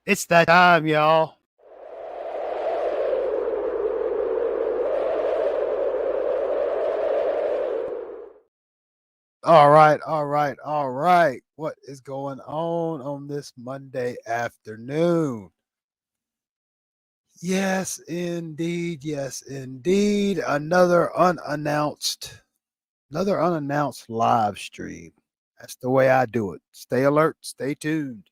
It's that time, y'all. All right. What is going on this Monday afternoon? Yes, indeed. Yes, indeed. Another unannounced live stream. That's the way I do it. Stay alert, stay tuned.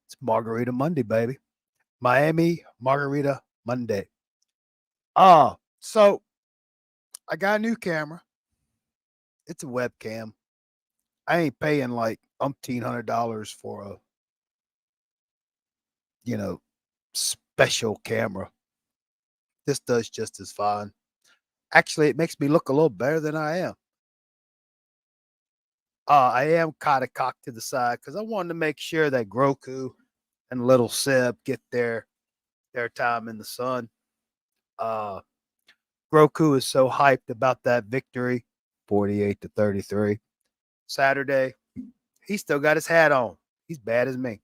It's Margarita Monday, baby. Miami Margarita Monday. So I got a new camera. It's a webcam. I ain't paying like $1,800 for a, you know, special camera. This does just as fine. Actually, it makes me look a little better than I am. I am kind of cocked to the side because I wanted to make sure that Groku and Little Seb get their time in the sun. Uh, Groku is so hyped about that victory, 48-33. Saturday, he still got his hat on. He's bad as me.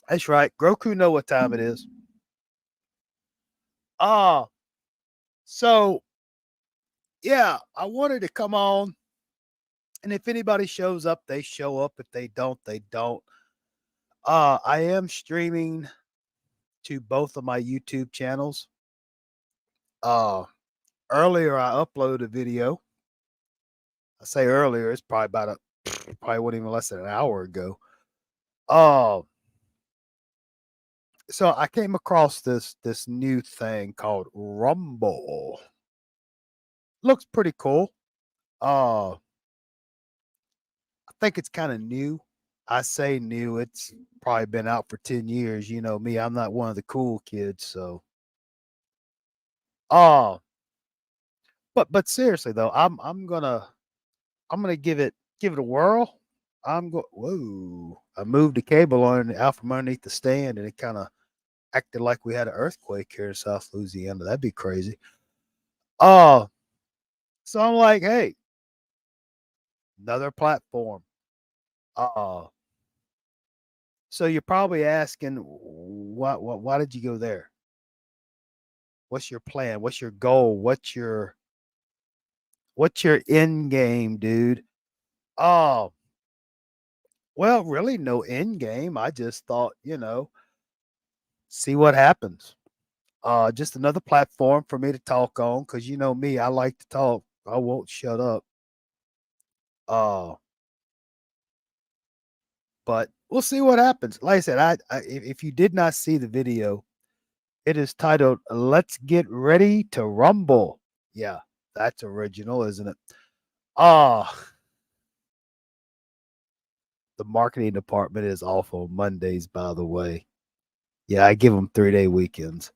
That's right. Groku know what time it is. Uh, so yeah, I wanted to come on. And if anybody shows up, they show up. If they don't, they don't. I am streaming to both of my YouTube channels. Uh, Earlier I uploaded a video. I say earlier, it's probably probably wasn't even less than an hour ago. Uh, so I came across this new thing called Rumble. Looks pretty cool. I think it's kind of new. I say new. It's probably been out for 10 years. You know me, I'm not one of the cool kids, so uh but seriously though, I'm gonna give it a whirl. Whoa. I moved the cable on out from underneath the stand and it kind of acted like we had an earthquake here in South Louisiana. That'd be crazy. Uh so I'm like, hey, another platform. Uh so you're probably asking why did you go there? What's your plan? What's your goal? What's your end game, dude? Oh, well, really no end game. I just thought, see what happens. Just another platform for me to talk on because you know me, I like to talk. I won't shut up. Uh, but we'll see what happens. Like I said, if you did not see the video, it is titled "Let's Get Ready to Rumble." Yeah, that's original, isn't it? Ah, the marketing department is off on Mondays, by the way. Yeah, I give them 3-day weekends.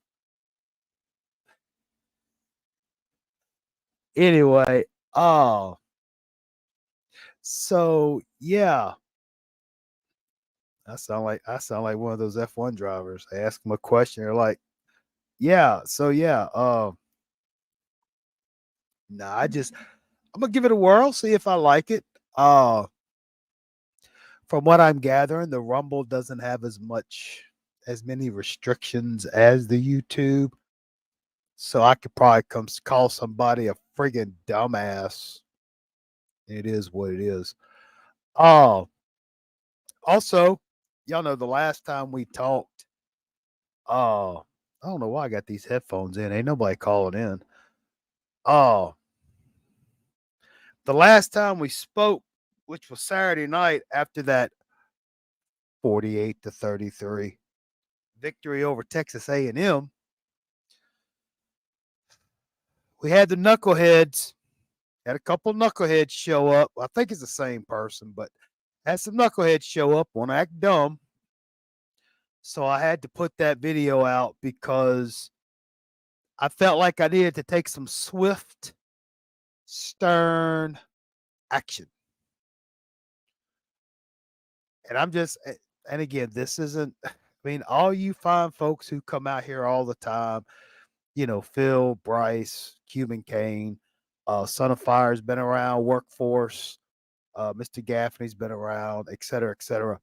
Anyway, oh, so yeah, I sound like one of those F1 drivers. I ask them a question, they're like, "Yeah, so yeah, nah, I'm gonna give it a whirl, see if I like it." Uh, from what I'm gathering, the Rumble doesn't have as many restrictions as the YouTube, so I could probably come call somebody a friggin' dumbass. It is what it is. Oh, also, y'all know the last time we talked, uh, I don't know why I got these headphones in. Ain't nobody calling in. Oh, the last time we spoke, which was Saturday night after that 48-33 victory over Texas A&M, we had the knuckleheads. Had a couple knuckleheads show up. I think it's the same person, but had some knuckleheads show up, want to act dumb. So I had to put that video out because I felt like I needed to take some swift, stern action. And and again, this isn't, I mean, all you fine folks who come out here all the time, Phil, Bryce, Cuban Kane, Son of Fire's been around, Workforce, Mr. Gaffney's been around, et cetera, et cetera.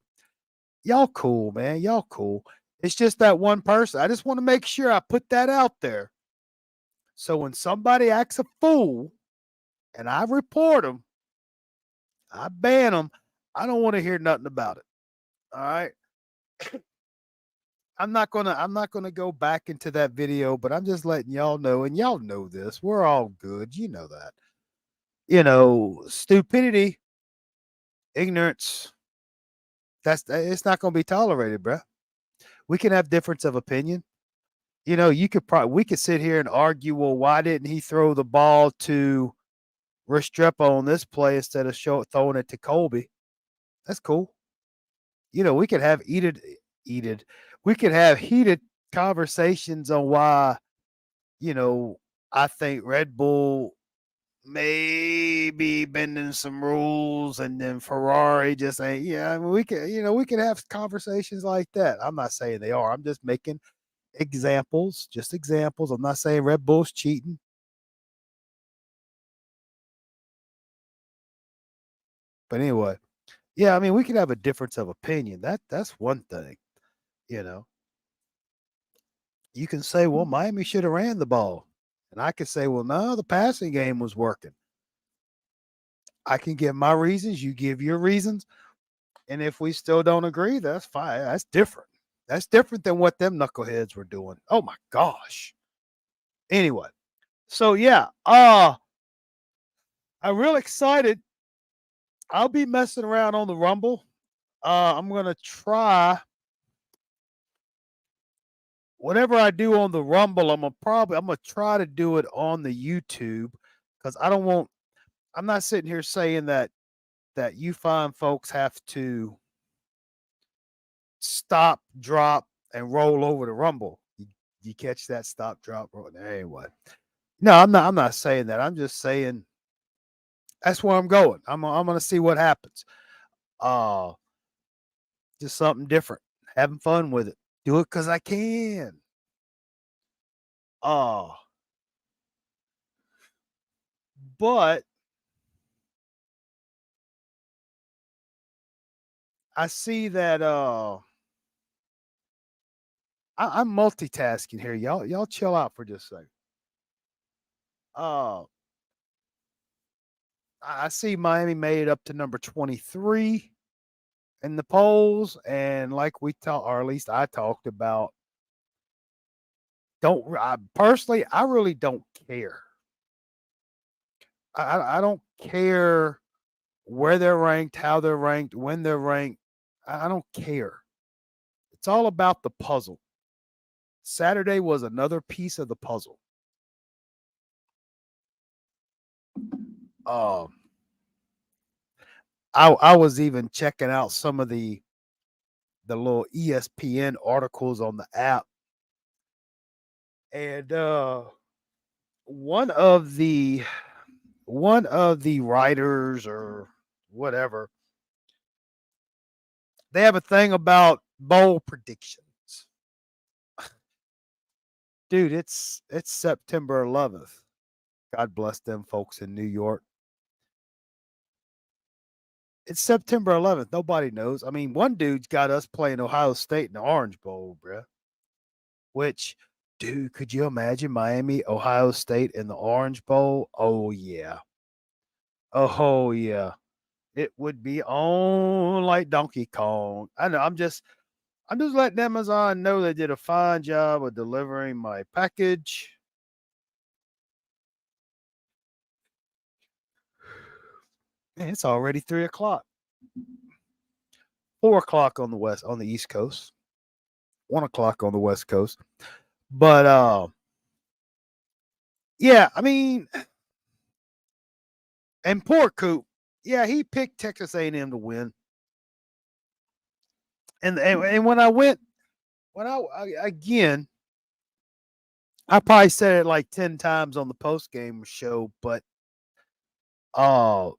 Y'all cool, man. Y'all cool. It's just that one person. I just want to make sure I put that out there. So when somebody acts a fool and I report them, I ban them. I don't want to hear nothing about it. All right. I'm not gonna go back into that video, but I'm just letting y'all know, and y'all know this. We're all good. You know that. Stupidity, ignorance, it's not gonna be tolerated, bruh. We can have difference of opinion. You could probably we could sit here and argue, well, why didn't he throw the ball to Restrepo on this play instead of throwing it to Colby? That's cool. We could have heated we could have heated conversations on why, you know, I think Red Bull may be bending some rules and then Ferrari just ain't. Yeah, I mean, we could have conversations like that. I'm not saying they are. I'm just making examples, just examples. I'm not saying Red Bull's cheating. But anyway, yeah, I mean, we could have a difference of opinion. That's one thing, you know. You can say, well, Miami should have ran the ball. And I could say, well, no, the passing game was working. I can give my reasons, you give your reasons. And if we still don't agree, that's fine. That's different. That's different than what them knuckleheads were doing. Oh my gosh. Anyway, so yeah, I'm real excited. I'll be messing around on the Rumble. I'm gonna try whatever I do on the Rumble. I'm gonna try to do it on the YouTube because I'm not sitting here saying that you fine folks have to stop, drop, and roll over the Rumble. You catch that stop, drop, roll. Anyway, no, I'm not saying that. I'm just saying that's where I'm going. I'm gonna see what happens. Uh, just something different. Having fun with it. Do it because I can. Uh, but I see that I'm multitasking here. Y'all chill out for just a second. Uh I see Miami made it up to number 23 in the polls, and like we talked, or at least I talked about, personally, I really don't care. I don't care where they're ranked, how they're ranked, when they're ranked. I don't care. It's all about the puzzle. Saturday was another piece of the puzzle. Um, I was even checking out some of the little ESPN articles on the app, and one of the one of the writers or whatever, they have a thing about bowl predictions. Dude, it's September 11th. God bless them folks in New York. It's September 11th. Nobody knows. I mean, one dude's got us playing Ohio State in the Orange Bowl, bruh. Which, dude, could you imagine Miami, Ohio State in the Orange Bowl? Oh yeah. Oh yeah. It would be on like Donkey Kong. I know. I'm just letting Amazon know they did a fine job of delivering my package. Man, it's already 3 o'clock. 4 o'clock on the East Coast. 1 o'clock on the West Coast. But yeah, I mean, and poor Coop. Yeah, he picked Texas A&M to win. And when I went, again, I probably said it like 10 times on the post game show, but uh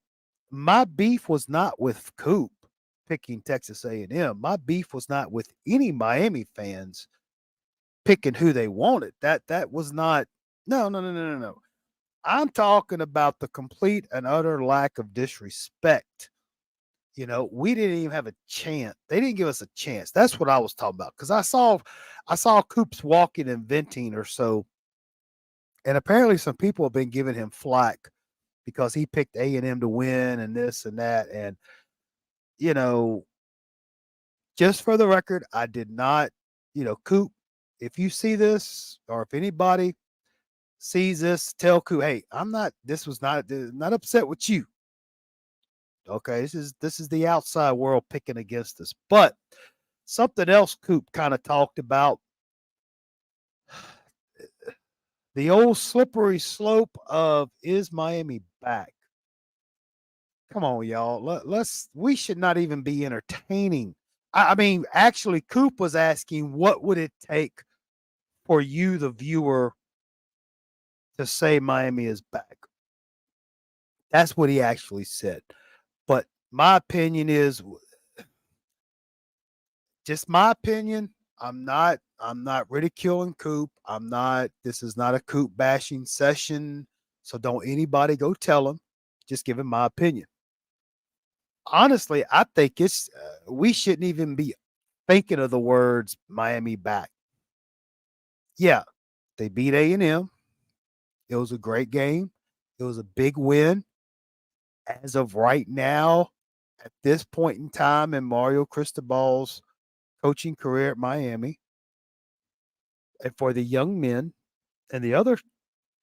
my beef was not with Coop picking Texas A&M. My beef was not with any Miami fans picking who they wanted. That was not. No, no, no, no, no, no. I'm talking about the complete and utter lack of disrespect We didn't even have a chance. They didn't give us a chance. That's what I was talking about. Because I saw Coops walking and venting or so, and apparently some people have been giving him flack because he picked A&M to win and this and that. And you know, just for the record, I did not, Coop. If you see this, or if anybody sees this, tell Coop, hey, I'm not. This was not upset with you. Okay, this is the outside world picking against us. But something else Coop kind of talked about, the old slippery slope of, is Miami back? Come on, y'all. We should not even be entertaining. I mean, actually, Coop was asking, what would it take for you, the viewer, to say Miami is back? That's what he actually said. But my opinion is, just my opinion. I'm not ridiculing Coop. I'm not This is not a Coop bashing session. So don't anybody go tell him. Just give him my opinion. Honestly, I think we shouldn't even be thinking of the words Miami back. Yeah, they beat A&M. It was a great game. It was a big win. As of right now, at this point in time in Mario Cristobal's coaching career at Miami, and for the young men and the other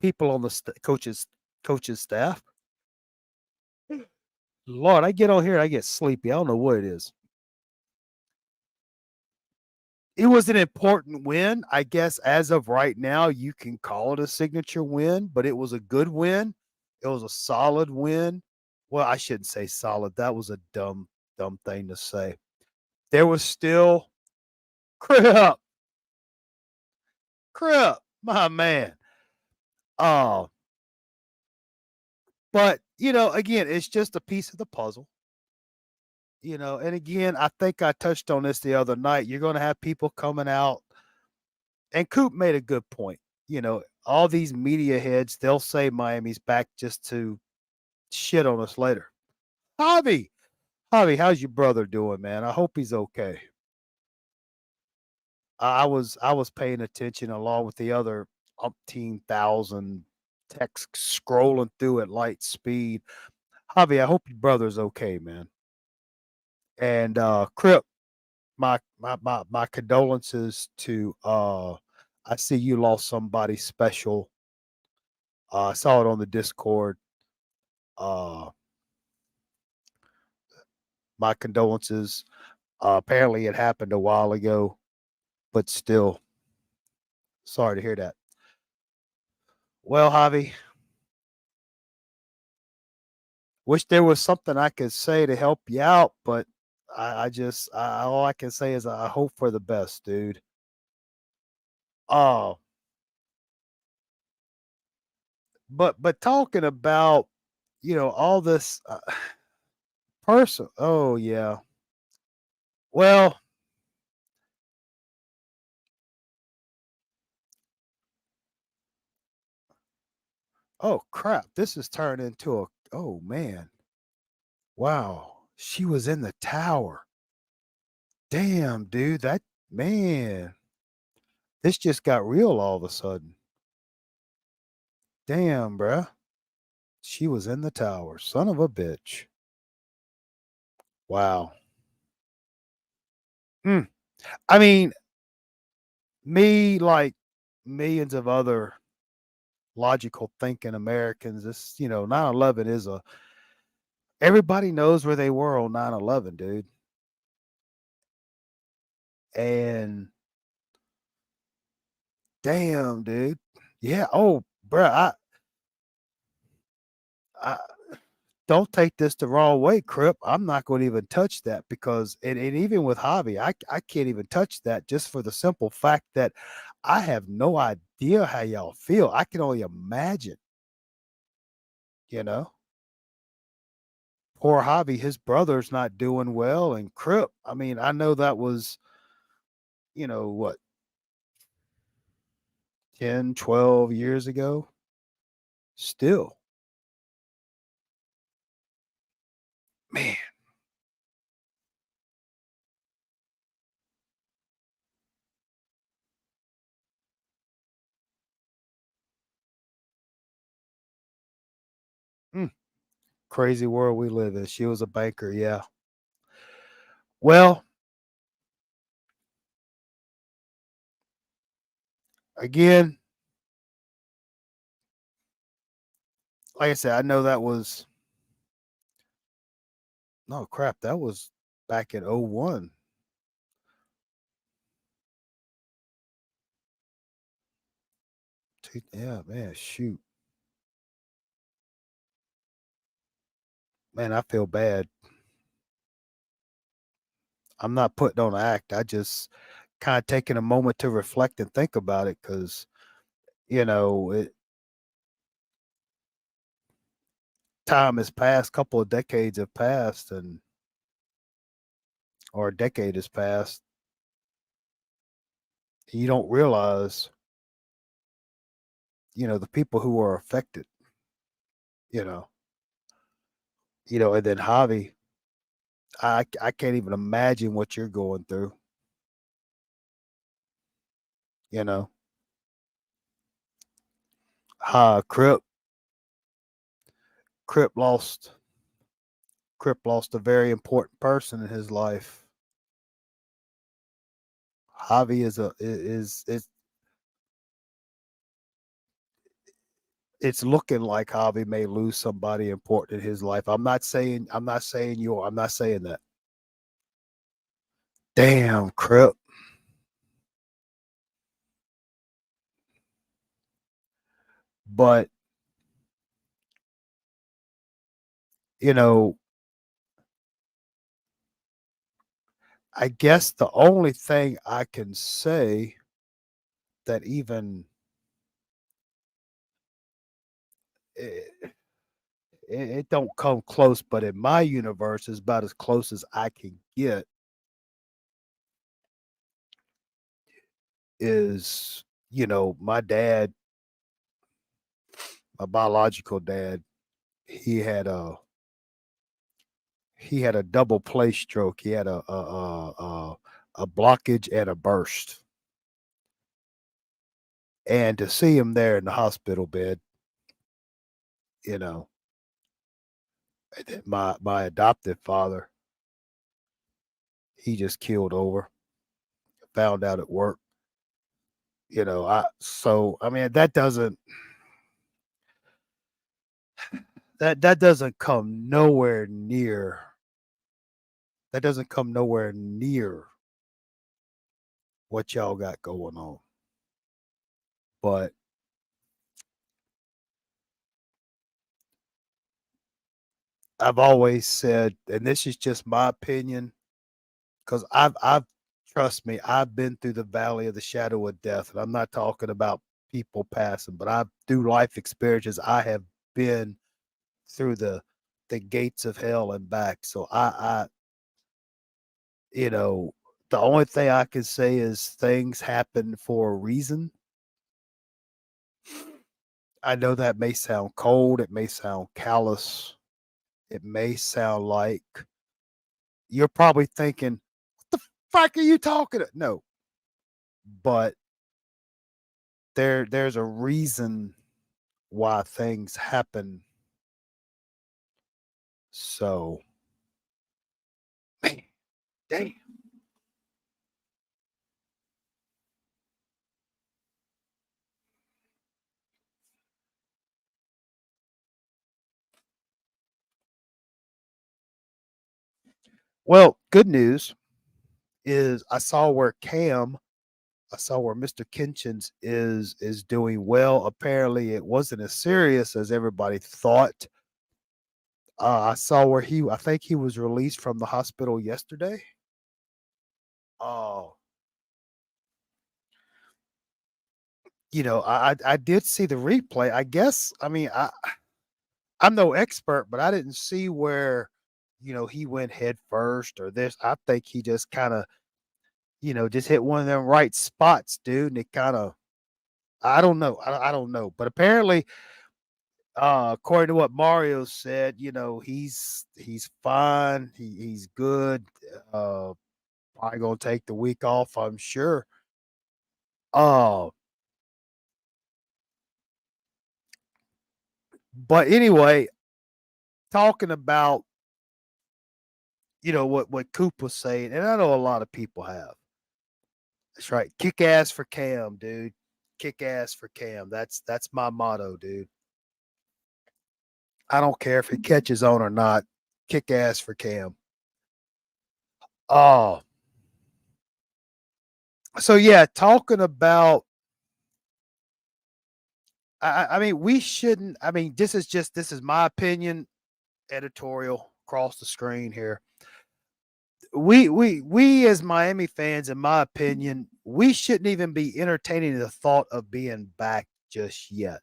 people on the coaches staff. Lord, I get on here, I get sleepy. I don't know what it is. It was an important win, I guess. As of right now, you can call it a signature win, but it was a good win. It was a solid win. Well, I shouldn't say solid. That was a dumb thing to say. There was still Crip, Crip, my man. Oh, but again, it's just a piece of the puzzle. And again, I think I touched on this the other night. You're going to have people coming out, and Coop made a good point. All these media heads, they'll say Miami's back just to shit on us later. Javi, Javi, how's your brother doing, man? I hope he's okay. I was paying attention along with the other umpteen thousand texts scrolling through at light speed. Javi, I hope your brother's okay, man. And Crip, my condolences to I see you lost somebody special. I saw it on the Discord. Uh my condolences. Apparently it happened a while ago, but still sorry to hear that. Well, Javi, wish there was something I could say to help you out, but all I can say is I hope for the best, dude. Oh, but talking about all this person. Oh yeah. Well, oh crap. This has turned into a, oh man. Wow. She was in the tower. Damn, dude. That, man. This just got real all of a sudden. Damn, bruh. She was in the tower. Son of a bitch. Wow. Mm. I mean, me, like millions of other logical thinking Americans, 9/11 is a, everybody knows where they were on 9/11, dude. And damn, dude. Yeah. Oh, bruh. I don't take this the wrong way, Crip. I'm not going to even touch that because, and even with Javi, I can't even touch that just for the simple fact that I have no idea how y'all feel. I can only imagine, you know. Poor Javi, his brother's not doing well, and Crip. I mean, I know that was, what, 10, 12 years ago. Still, man. Crazy world we live in. She was a banker, yeah. Well, again, like I said, I know that was no crap, that was back in '01. Yeah, man, shoot. Man, I feel bad. I'm not putting on an act. I just kind of taking a moment to reflect and think about it because, it time has passed, couple of decades have passed and or a decade has passed. You don't realize, the people who are affected, you know. And then Javi, I can't even imagine what you're going through, you know. Crip Crip lost Crip lost a very important person in his life. Javi is it's looking like Javi may lose somebody important in his life. I'm not saying that. Damn, Crip. But, you know, I guess the only thing I can say that even it, it don't come close, but in my universe is about as close as I can get is, my dad, my biological dad, he had a he had a double play stroke. He had a blockage and a burst. And to see him there in the hospital bed, you know, and then my adoptive father, he just killed over. Found out at work. I mean that doesn't come nowhere near that doesn't come nowhere near what y'all got going on. But I've always said, and this is just my opinion, because I've trust me, I've been through the valley of the shadow of death, and I'm not talking about people passing, but I've through life experiences, I have been through the gates of hell and back. So you know, the only thing I can say is things happen for a reason. I know that may sound cold, it may sound callous, it may sound like you're probably thinking, "What the fuck are you talking?" No, but there's a reason why things happen. So, man, damn. Well, good news is I saw where Mr. Kinchins is doing well. Apparently, it wasn't as serious as everybody thought. I think he was released from the hospital yesterday. Oh, I did see the replay. I guess I mean I'm no expert, but I didn't see where he went head first or this. I think he just kind of just hit one of them right spots, dude, and it kind of I don't know. I don't know, but apparently according to what Mario said, he's fine. He's good. Uh, Probably gonna take the week off, I'm sure. Uh, but anyway, talking about, what Coop was saying, and I know a lot of people have. That's right. Kick ass for Cam, dude. Kick ass for Cam. That's my motto, dude. I don't care if he catches on or not. Kick ass for Cam. Oh, so yeah, talking about. I mean, we shouldn't. I mean, this is my opinion, editorial across the screen here. We as Miami fans, in my opinion, we shouldn't even be entertaining the thought of being back just yet.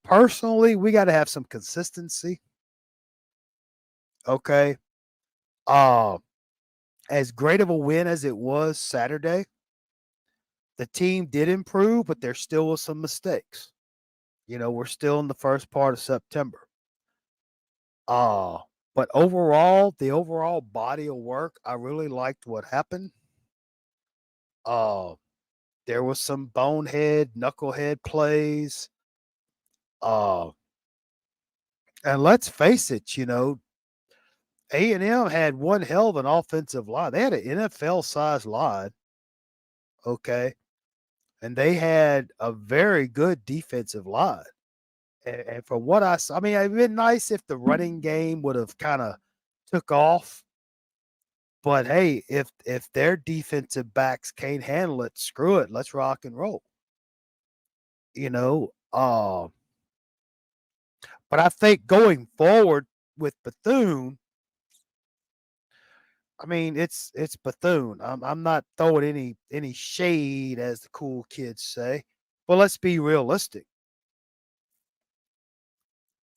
Personally, we got to have some consistency. Okay. Uh, as great of a win as it was Saturday, the team did improve, but there still was some mistakes. We're still in the first part of September. Uh, but overall, the overall body of work, I really liked what happened. Uh, there was some bonehead, knucklehead plays. Uh, and let's face it, A&M had one hell of an offensive line. They had an NFL-sized line, okay, and they had a very good defensive line. And from what I saw, I mean, it'd been nice if the running game would have kind of took off. But hey, if their defensive backs can't handle it, screw it. Let's rock and roll. You know, uh, but I think going forward with Bethune, I mean, it's Bethune. I'm not throwing any shade, as the cool kids say, but let's be realistic.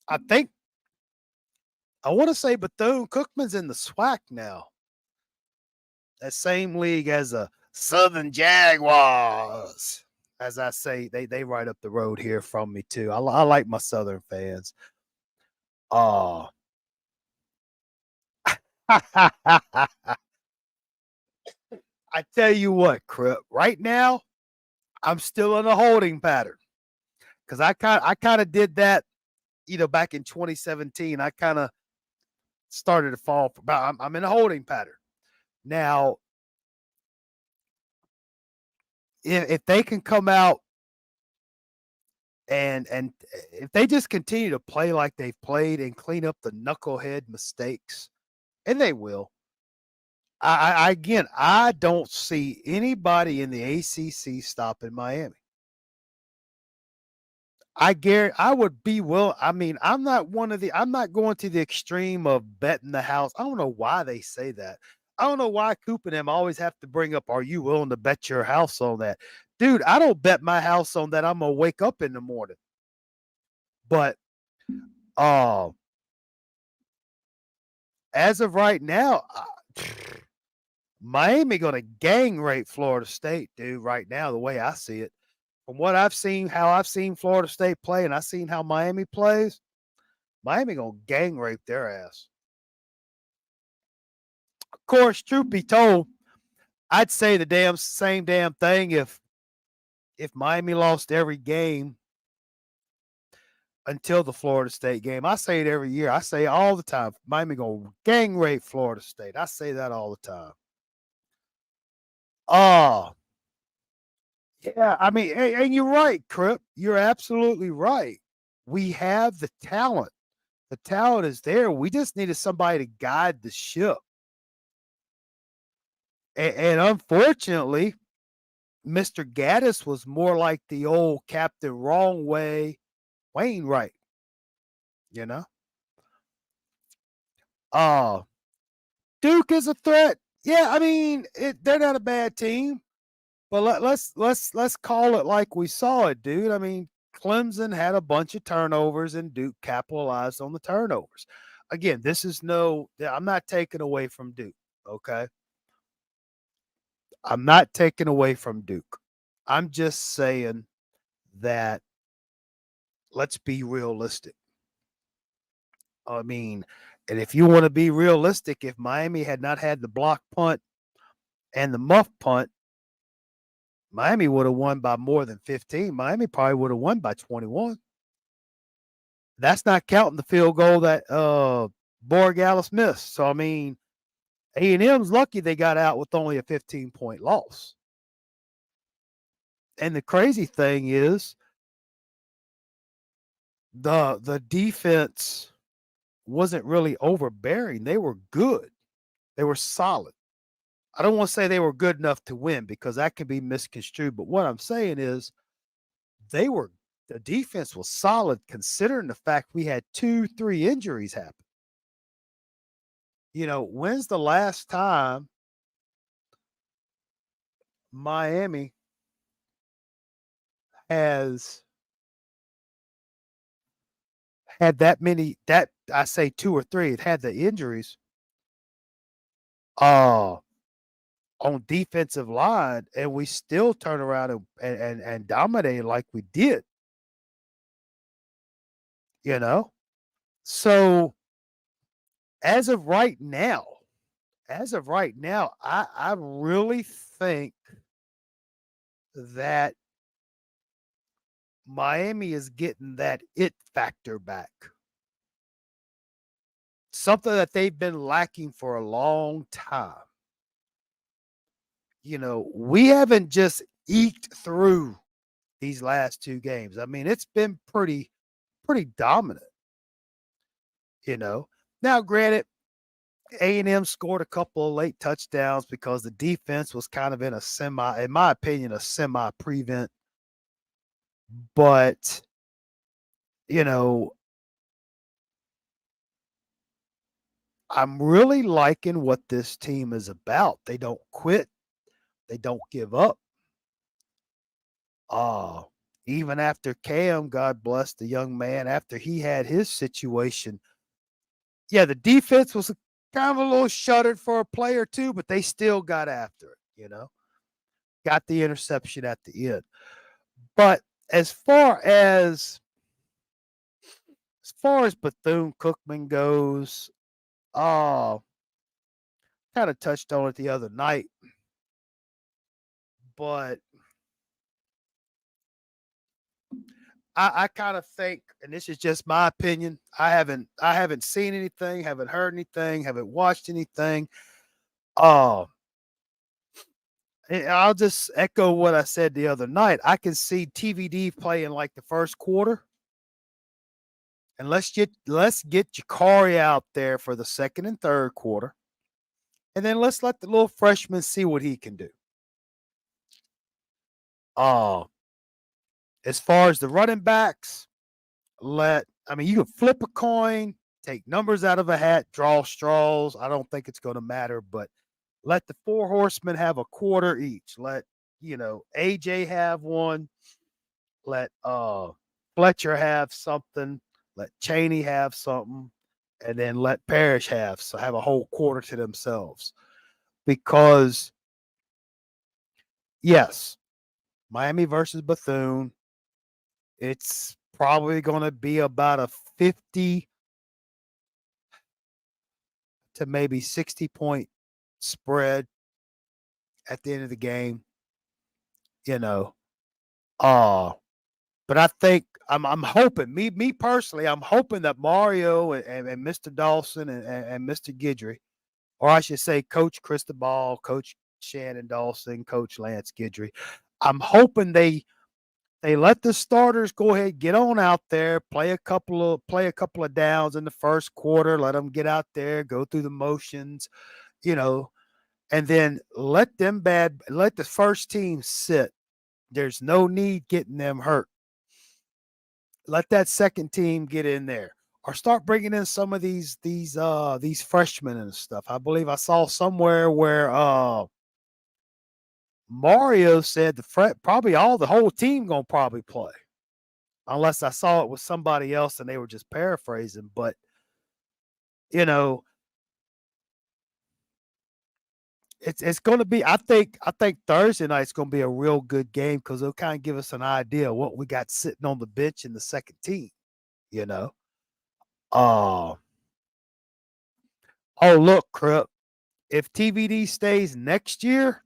I think I want to say Bethune Cookman's in the SWAC now. That same league as the Southern Jaguars. As I say, they right up the road here from me too. I like my Southern fans. Uh I tell you what, Crip. Right now, I'm still in a holding pattern because I kind of did that, back in 2017. I kind of started to fall. But I'm in a holding pattern now. If they can come out and if they just continue to play like they've played and clean up the knucklehead mistakes, and they will. Again, I don't see anybody in the ACC stopping Miami. I guarantee I would be I mean, I'm not going to the extreme of betting the house. I don't know why they say that. I don't know why Coop and them always have to bring up, are you willing to bet your house on that? Dude, I don't bet my house on that. I'm gonna wake up in the morning. But uh as of right now, Miami gonna gang rape Florida State, dude, right now, the way I see it. From what I've seen, how I've seen Florida State play, and I've seen how Miami plays, Miami gonna gang rape their ass. Of course, truth be told, I'd say the same damn thing if Miami lost every game until the Florida State game. I say it every year. I say it all the time. Miami gonna gang rape Florida State. I say that all the time. Oh, yeah. I mean, and you're right, Crip. You're absolutely right. We have the talent. The talent is there. We just needed somebody to guide the ship. And unfortunately, Mr. Gaddis was more like the old Captain Wrong Way Wainwright, you know? Uh Duke is a threat. Yeah, I mean, they're not a bad team, but let's call it like we saw it, dude. I mean, Clemson had a bunch of turnovers and Duke capitalized on the turnovers. Again, this is I'm not taking away from Duke, okay? I'm not taking away from Duke. I'm just saying that let's be realistic. I mean, and if you want to be realistic, if Miami had not had the block punt and the muff punt, Miami would have won by more than 15. Miami probably would have won by 21. That's not counting the field goal that Borregales missed. So I mean, A&M's lucky they got out with only a 15-point loss. And the crazy thing is the defense wasn't really overbearing. They were good. They were solid. I don't want to say they were good enough to win because that can be misconstrued. But what I'm saying is they were the defense was solid considering the fact we had 2, 3 injuries happen. When's the last time Miami has had that many that I say 2 or 3, it had the injuries uh on defensive line and we still turn around and dominate like we did, you know? So as of right now, I really think that Miami is getting that it factor back. Something that they've been lacking for a long time. We haven't just eked through these last 2 games. I mean, it's been pretty dominant, you know. Now, granted, A&M scored a couple of late touchdowns because the defense was kind of in my opinion, a semi prevent. But, you know, I'm really liking what this team is about. They don't quit. They don't give up. Uh, Even after Cam, God bless the young man, after he had his situation, yeah, the defense was kind of a little shuttered for a play or two, but they still got after it. Got the interception at the end. But as far as Bethune-Cookman goes, uh, kind of touched on it the other night, but I kind of think, and this is just my opinion, I haven't seen anything, haven't heard anything, haven't watched anything. Uh, I'll just echo what I said the other night. I can see TVD playing like the first quarter, and let's get Jakari out there for the second and third quarter, and then let's let the little freshman see what he can do. Uh, as far as the running backs, you can flip a coin, take numbers out of a hat, draw straws. I don't think it's going to matter, but let the 4 horsemen have a quarter each. Let AJ have one. Let Fletcher have something. Let Cheney have something, and then let Parrish have a whole quarter to themselves. Because yes, Miami versus Bethune, it's probably going to be about a 50 to maybe 60-point spread at the end of the game. You know, uh, but I think I'm hoping me personally, I'm hoping that Mario and Mr. Dawson and Mr. Guidry, or I should say Coach Cristobal, Coach Shannon Dawson, Coach Lance Guidry, I'm hoping they let the starters go ahead, get on out there, play a couple of downs in the first quarter, let them get out there, go through the motions, and then let the first team sit. There's no need getting them hurt. Let that second team get in there, or start bringing in some of these freshmen and stuff. I believe I saw somewhere where Mario said probably the whole team gonna probably play, unless I saw it with somebody else and they were just paraphrasing. But you know, it's going to be. I think Thursday night's going to be a real good game because it'll kind of give us an idea of what we got sitting on the bench in the second team. You know. Uh oh, look, Crip. If TVD stays next year,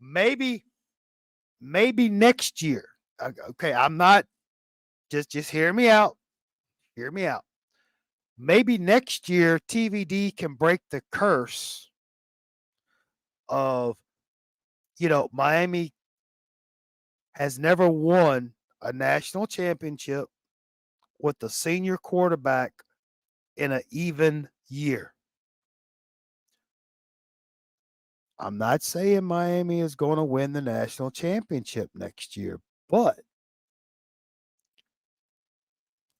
maybe next year. Okay, I'm not Just hear me out. Hear me out. Maybe next year TVD can break the curse of, Miami has never won a national championship with a senior quarterback in an even year. I'm not saying Miami is going to win the national championship next year, but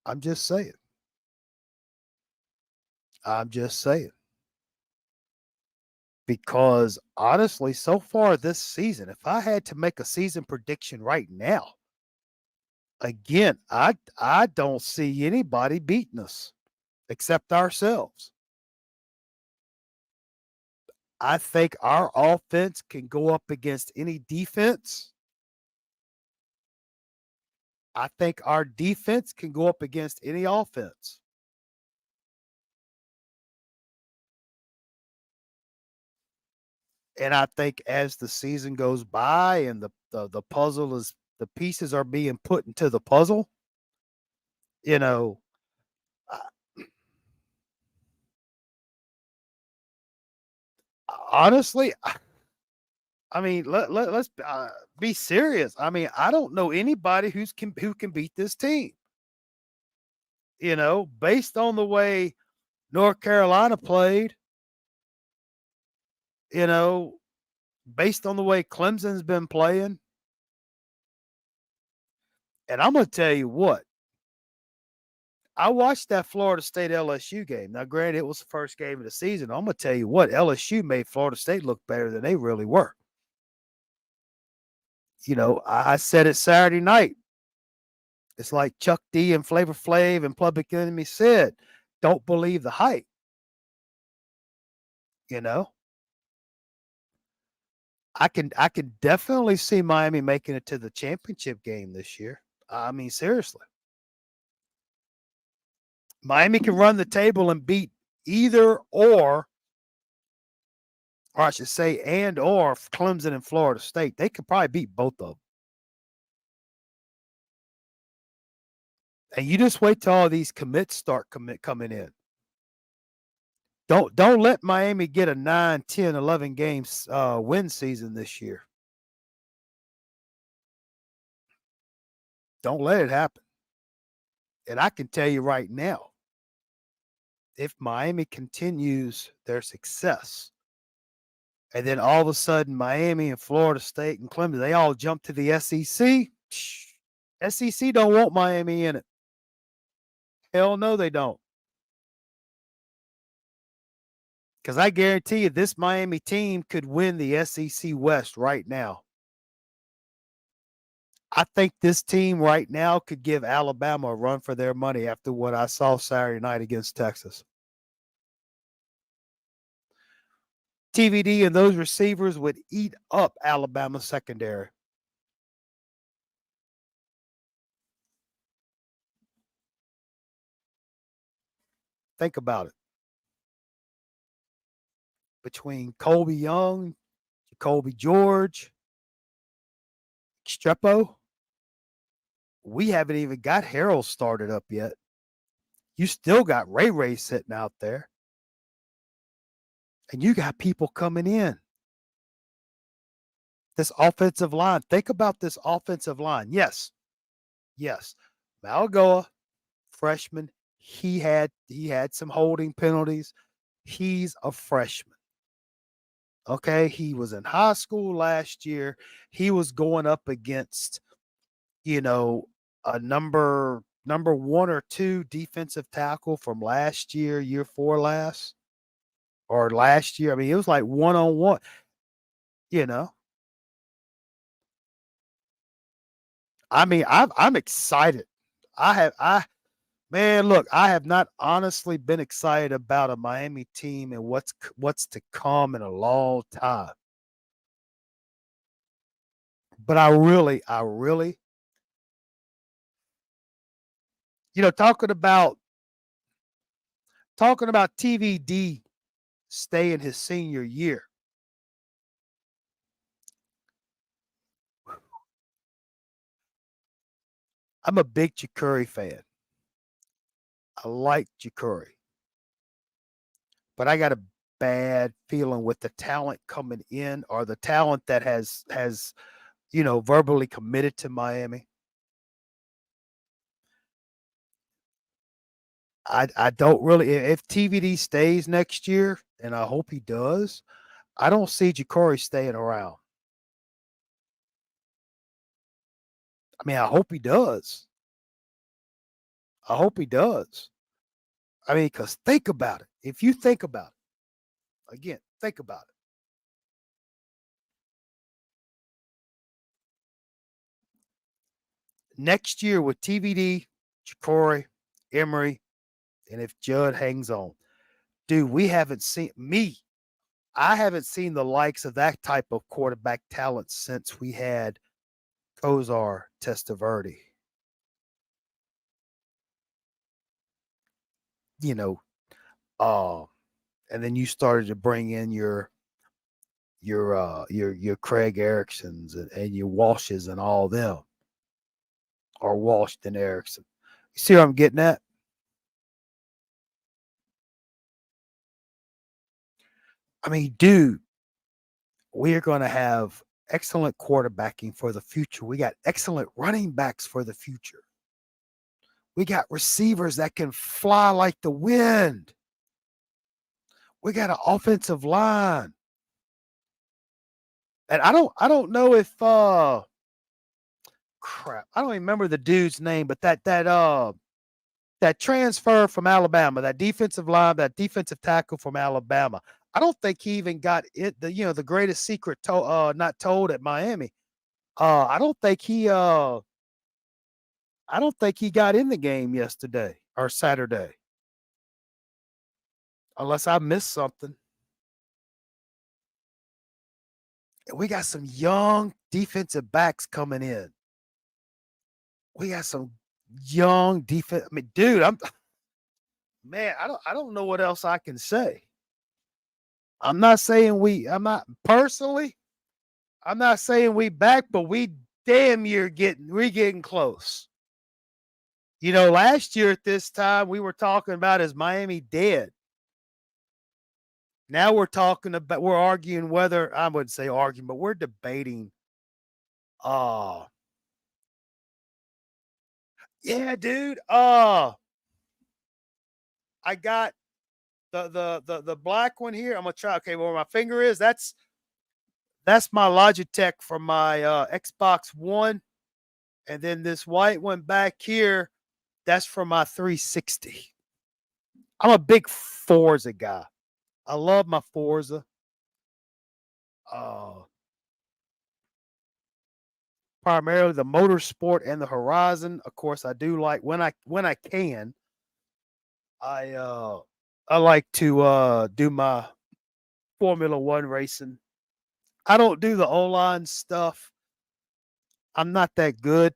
I'm just saying. I'm just saying. Because honestly, so far this season, if I had to make a season prediction right now, again, I don't see anybody beating us except ourselves. I think our offense can go up against any defense. I think our defense can go up against any offense. And I think as the season goes by and the puzzle is the pieces are being put into the puzzle, you know, uh, honestly, I mean, let's be serious. I mean, I don't know anybody who can beat this team. Based on the way North Carolina played, you know, based on the way Clemson's been playing, and I'm gonna tell you what, I watched that Florida State LSU game. Now, granted, it was the first game of the season. I'm gonna tell you what, LSU made Florida State look better than they really were. I said it Saturday night. It's like Chuck D and Flavor Flav and Public Enemy said, don't believe the hype. You know, I can definitely see Miami making it to the championship game this year. I mean, seriously. Miami can run the table and beat either or I should say, and or Clemson and Florida State. They could probably beat both of them. And you just wait till all these commits start coming in. Don't let Miami get a 9, 10, 11 games win season this year. Don't let it happen. And I can tell you right now, if Miami continues their success, and then all of a sudden Miami and Florida State and Clemson, they all jump to the SEC. SEC don't want Miami in it. Hell no, they don't. Because I guarantee you this Miami team could win the SEC West right now. I think this team right now could give Alabama a run for their money after what I saw Saturday night against Texas. TVD and those receivers would eat up Alabama's secondary. Think about it. Between Colby Young, Jacoby George, Strepo, we haven't even got Harold started up yet. You still got Ray sitting out there. And you got people coming in. This offensive line. Think about this offensive line. Yes. Malagoa, freshman. He had some holding penalties. He's a freshman. Okay. He was in high school last year. He was going up against, a number 1 or 2 defensive tackle from last year 4 last, or last year. I mean, it was like one-on-one, you know. I mean, I'm excited. Man, look, I have not honestly been excited about a Miami team and what's to come in a long time. But I really, talking about TVD staying his senior year. I'm a big Jakuri fan. I like Jakuri, but I got a bad feeling with the talent coming in or the talent that has verbally committed to Miami. I don't really if TVD stays next year, and I hope he does. I don't see Jakuri staying around. I mean, I hope he does. I hope he does. I mean, because think about it. If you think about it, again, think about it. Next year with TVD, Jakuri, Emery, and if Judd hangs on, dude, we haven't seen me. I haven't seen the likes of that type of quarterback talent since we had Kozar Testaverde. You know, uh, and then you started to bring in your Craig Ericksons and your Walshes and all them, or Walsh and Erickson. You see what I'm getting at? I mean, dude, we are going to have excellent quarterbacking for the future. We got excellent running backs for the future. We got receivers that can fly like the wind. We got an offensive line. And I don't know if crap. I don't even remember the dude's name, but that transfer from Alabama, that defensive line, that defensive tackle from Alabama. I don't think he even got it. The greatest secret not told at Miami. I don't think he got in the game yesterday or Saturday, unless I missed something. And we got some young defensive backs coming in. We got some young defense. I mean, dude, man. I don't know what else I can say. I'm not personally. I'm not saying we back, but we damn near we're getting close. Last year at this time we were talking about is Miami dead. Now we're arguing whether I wouldn't say arguing, but we're debating. Uh yeah, dude. I got the black one here. I'm gonna try. Okay, where my finger is, that's my Logitech from my Xbox One, and then this white one back here, that's for my 360. I'm a big Forza guy. I love my Forza. Uh, Primarily the motorsport and the Horizon. Of course, I do like when I can. I uh, I like to do my Formula One racing. I don't do the online stuff. I'm not that good,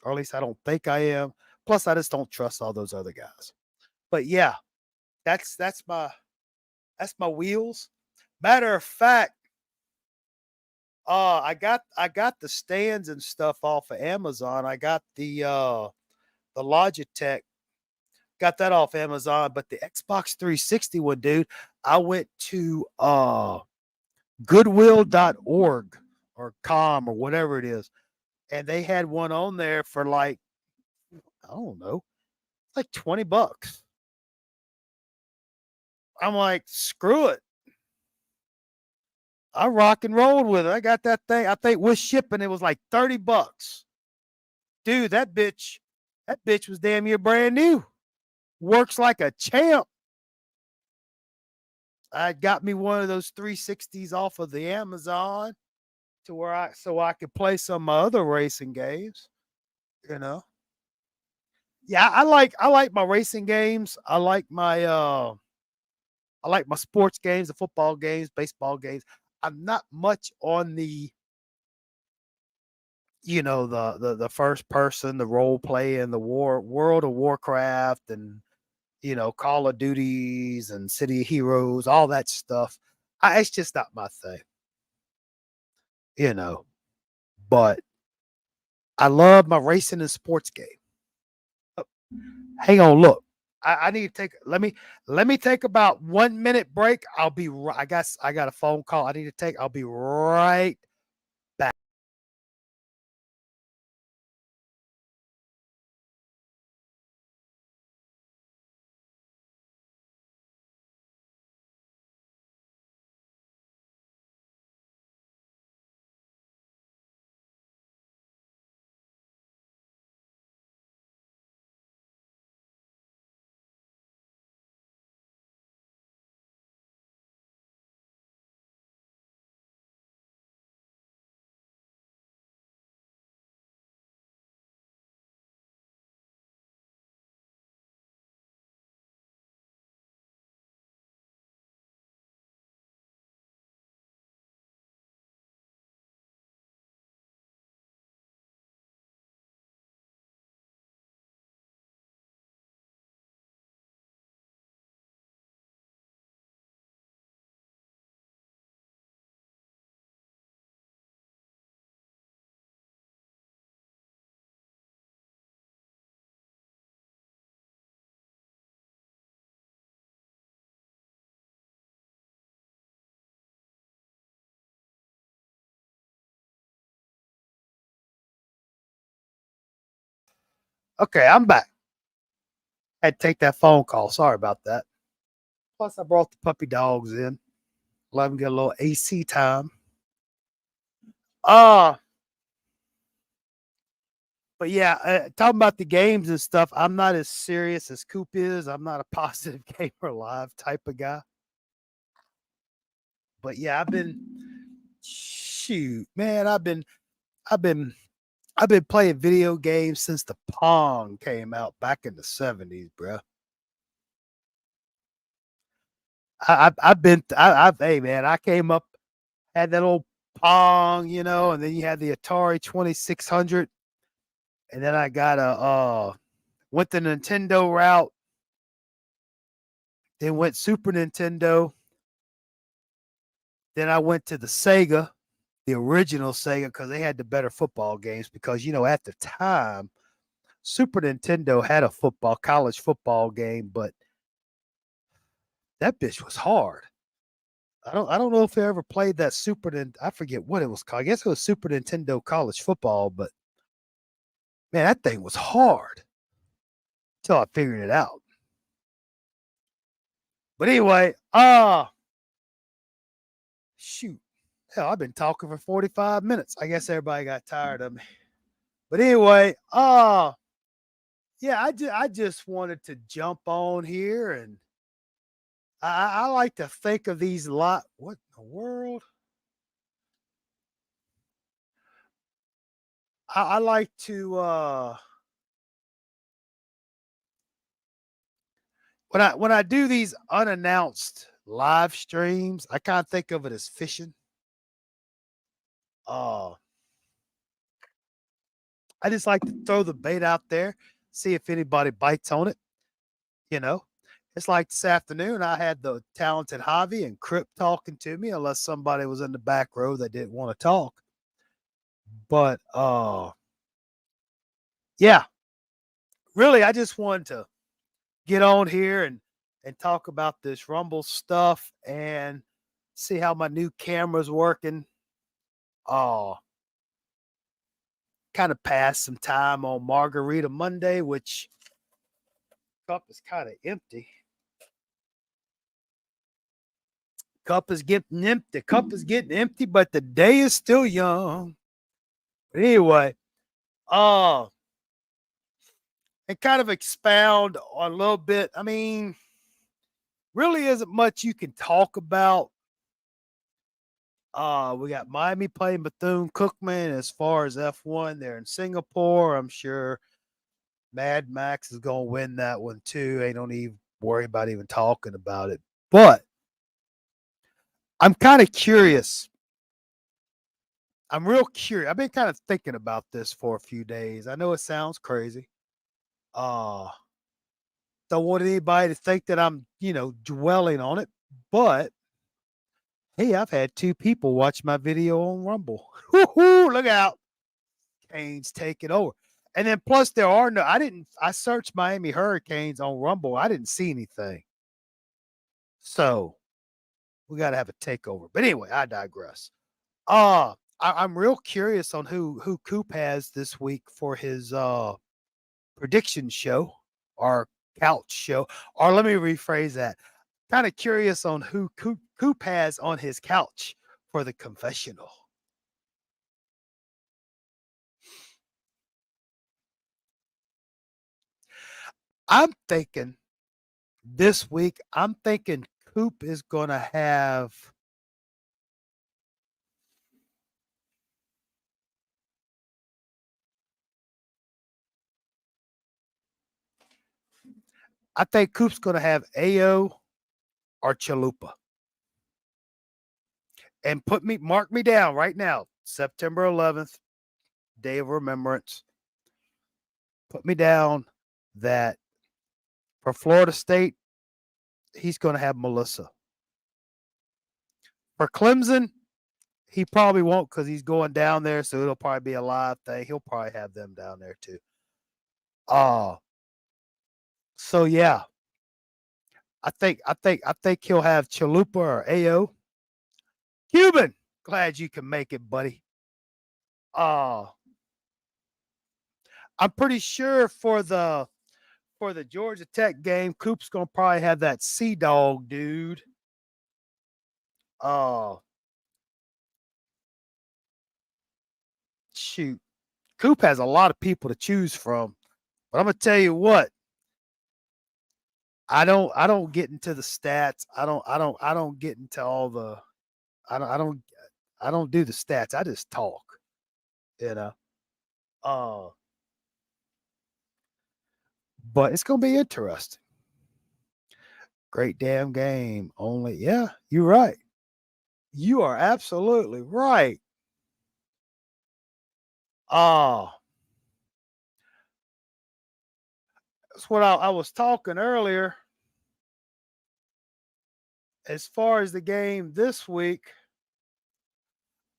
or at least I don't think I am. Plus, I just don't trust all those other guys. But yeah, that's my wheels. Matter of fact, I got the stands and stuff off of Amazon. I got the Logitech, got that off Amazon, but the Xbox 360 one, dude, I went to goodwill.org or com or whatever it is, and they had one on there for like, I don't know, like $20. I'm like, screw it. I rock and rolled with it. I got that thing. I think with shipping, it was like $30. Dude, that bitch was damn near brand new. Works like a champ. I got me one of those 360s off of the Amazon so I could play some of my other racing games, you know. Yeah, I like my racing games. I like my sports games, the football games, baseball games. I'm not much on the first person, the role play and the World of Warcraft and Call of Duties and City of Heroes, all that stuff. It's just not my thing, you know. But I love my racing and sports game. Uh, Hang on, look. I need to take let me take about 1 minute break. I'll be right. I got a phone call I need to take. I'll be right back. Okay, I'm back. I had to take that phone call. Sorry about that. Plus, I brought the puppy dogs in. Let them get a little AC time. Uh, but yeah, talking about the games and stuff, I'm not as serious as Coop is. I'm not a positive gamer live type of guy. But yeah, shoot, man, I've been I've been playing video games since the Pong came out back in the 70s, bro. I've been I've hey man, I came up had that old Pong, and then you had the Atari 2600, and then I got a went the Nintendo route, then went Super Nintendo, then I went to the Sega, the original Sega, because they had the better football games. Because at the time, Super Nintendo had a college football game, but that bitch was hard. I don't know if I ever played that I forget what it was called. I guess it was Super Nintendo College Football, but man, that thing was hard until I figured it out. But anyway, shoot. Hell, I've been talking for 45 minutes. I guess everybody got tired of me. But anyway, yeah, I just wanted to jump on here, and I like to think of these lot. What in the world? I like to when I do these unannounced live streams, I kind of think of it as fishing. Uh, I just like to throw the bait out there, see if anybody bites on it. You know, it's like this afternoon. I had the talented Javi and Crip talking to me, unless somebody was in the back row that didn't want to talk. But yeah, really, I just wanted to get on here and talk about this Rumble stuff and see how my new camera's working. Uh, Kind of pass some time on Margarita Monday, which cup is kind of empty. Cup is getting empty. The cup is getting empty, but the day is still young. But anyway, uh, and kind of expound on a little bit. I mean, really isn't much you can talk about. We got Miami playing Bethune Cookman as far as F1. They're in Singapore. I'm sure Mad Max is going to win that one too. They don't even worry about even talking about it. But I'm kind of curious. I'm real curious. I've been kind of thinking about this for a few days. I know it sounds crazy. Uh, don't want anybody to think that I'm, dwelling on it. But hey, I've had two people watch my video on Rumble. Woo-hoo, look out. Canes take it over. And then plus there are no I searched Miami Hurricanes on Rumble. I didn't see anything. So we gotta have a takeover. But anyway, I digress. I'm real curious on who Coop has this week for his prediction show or couch show. Or let me rephrase that. Kind of curious on who Coop has on his couch for the confessional. I'm thinking this week, I'm thinking Coop is going to have. I think Coop's going to have AO or Chalupa. And mark me down right now, September 11th, Day of Remembrance. Put me down that for Florida State, he's going to have Melissa. For Clemson, he probably won't because he's going down there, so it'll probably be a live thing. He'll probably have them down there too. So yeah, I think he'll have Chalupa or AO. Cuban, glad you can make it, buddy. I'm pretty sure for the Georgia Tech game, Coop's gonna probably have that Sea Dog dude. Shoot, Coop has a lot of people to choose from, but I'm gonna tell you what. I don't get into the stats. I don't get into all the. I don't do the stats. I just talk. You know. Uh, but it's gonna be interesting. Great damn game. Only, yeah, you're right. You are absolutely right. Uh, that's what I was talking earlier. As far as the game this week,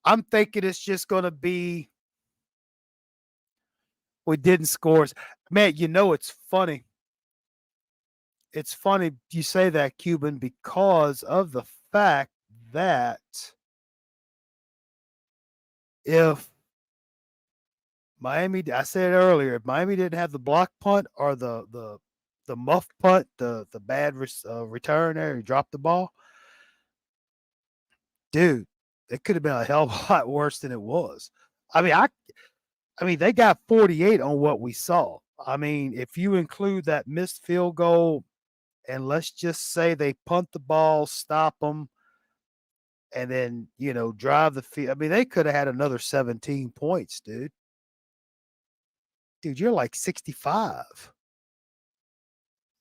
I'm thinking it's just going to be we didn't score. Man, you know it's funny. It's funny you say that, Cuban, because of the fact that if Miami, I said earlier, if Miami didn't have the block punt or the muff punt, the bad return there, he dropped the ball, dude, it could have been a hell of a lot worse than it was. I mean, they got 48 on what we saw. I mean, if you include that missed field goal, and let's just say they punt the ball, stop them, and then drive the field. I mean, they could have had another 17 points, dude. Dude, you're like 65.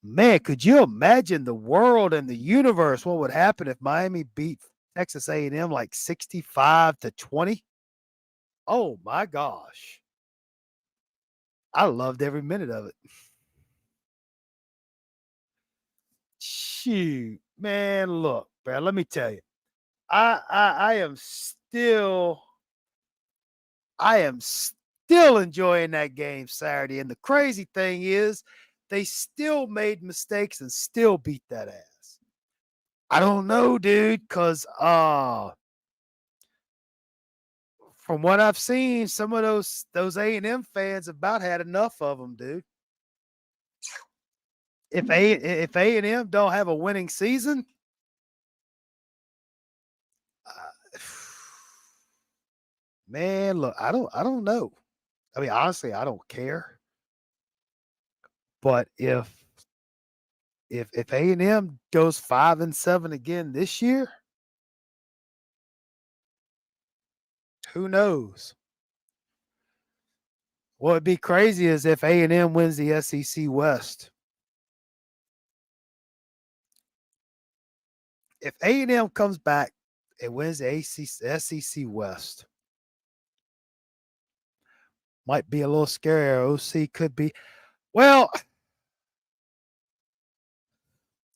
Man, could you imagine the world and the universe? What would happen if Miami beat Texas A&M like 65-20? Oh my gosh. I loved every minute of it. Shoot, man, look, bro, let me tell you. I am still enjoying that game Saturday. And the crazy thing is they still made mistakes and still beat that ass. I don't know, dude, because from what I've seen, some of those A&M fans about had enough of them, dude. If A&M don't have a winning season, man, look, I don't know. I mean, honestly, I don't care. But if A&M goes 5-7 again this year, who knows? What would be crazy is if A&M wins the SEC West. If A&M comes back and wins the SEC West, might be a little scarier. OC could be. Well,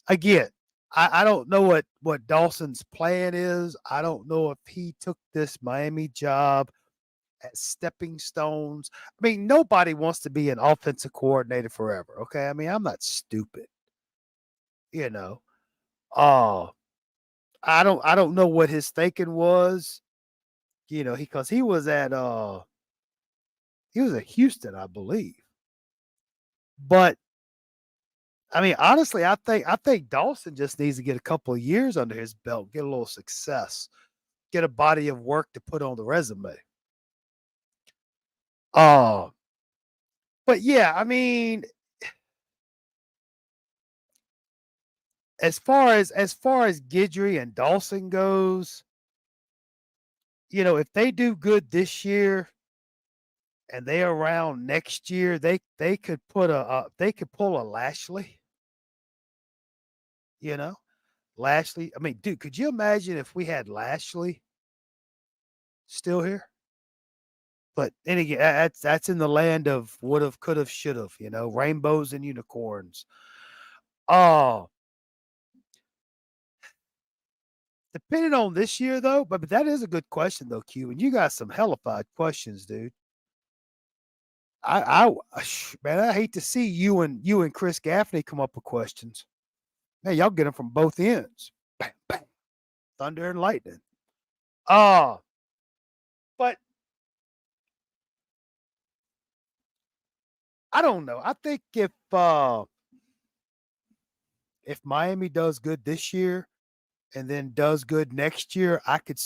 again, I don't know what Dawson's plan is. I don't know if he took this Miami job as stepping stones. I mean, nobody wants to be an offensive coordinator forever. Okay. I mean, I'm not stupid, you know. Uh I don't know what his thinking was, because he was at Houston, I believe. But I mean, honestly, I think Dawson just needs to get a couple of years under his belt, get a little success, get a body of work to put on the resume. Uh, but yeah, I mean, as far as Gidry and Dawson goes, if they do good this year and they around next year, they could they could pull a Lashley, you know. Lashley, I mean, dude, could you imagine if we had Lashley still here? But then again, that's in the land of would have, could have, should have, rainbows and unicorns. Oh, depending on this year though, but that is a good question though, Q. And you got some hellified questions, dude. Man, I hate to see you and Chris Gaffney come up with questions. Man, y'all get them from both ends. Bang, bang, thunder and lightning. Uh but I don't know. I think if Miami does good this year and then does good next year, I could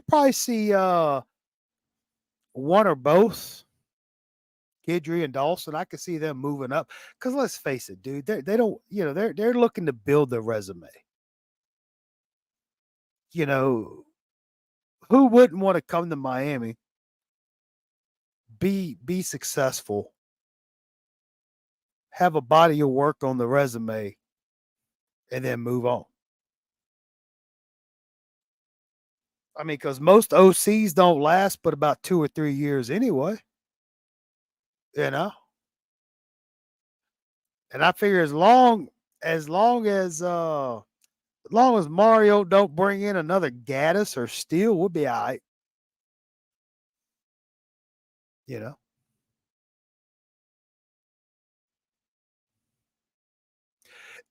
probably see one or both, Kidry and Dawson. I could see them moving up. Because let's face it, dude, they don't, they're looking to build their resume. You know, who wouldn't want to come to Miami, be successful, have a body of work on the resume, and then move on? I mean, because most OCs don't last but about 2 or 3 years anyway, you know. And I figure as long as Mario don't bring in another Gaddis or Steele, we'll be all right, you know.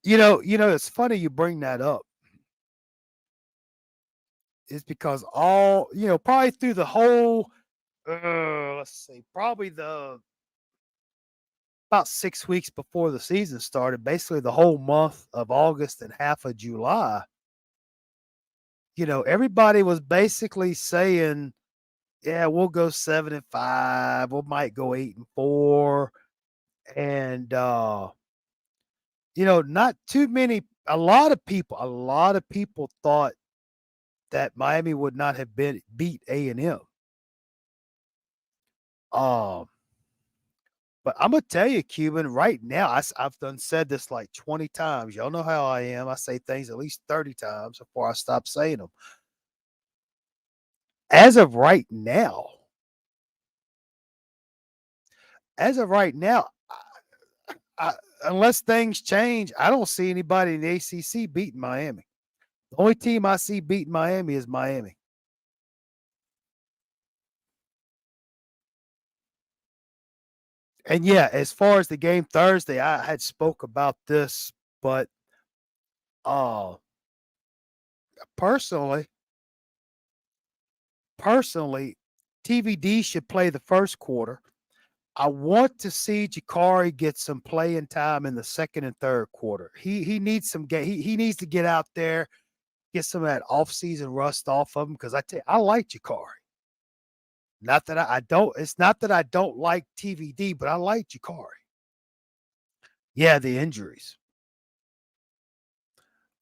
It's funny you bring that up. Is because probably through the whole let's see, probably the about 6 weeks before the season started, basically the whole month of August and half of July, everybody was basically saying, yeah, we'll go 7-5, we might go 8-4. And not too many a lot of people thought that Miami would not have been beat A&M. Um, but I'm gonna tell you, Cuban, right now, I've done said this like 20 times. Y'all know how I am. I say things at least 30 times before I stop saying them. As of right now, as of right now, I, unless things change, I don't see anybody in the ACC beating Miami. The only team I see beating Miami is Miami. And yeah, as far as the game Thursday, I had spoke about this, but uh personally, personally, TVD should play the first quarter. I want to see Jakari get some playing time in the second and third quarter. He needs some he needs to get out there, get some of that off-season rust off of him, because I like Jakari. Not that I don't. It's not that I don't like TVD, but I like Jakari. Yeah, the injuries.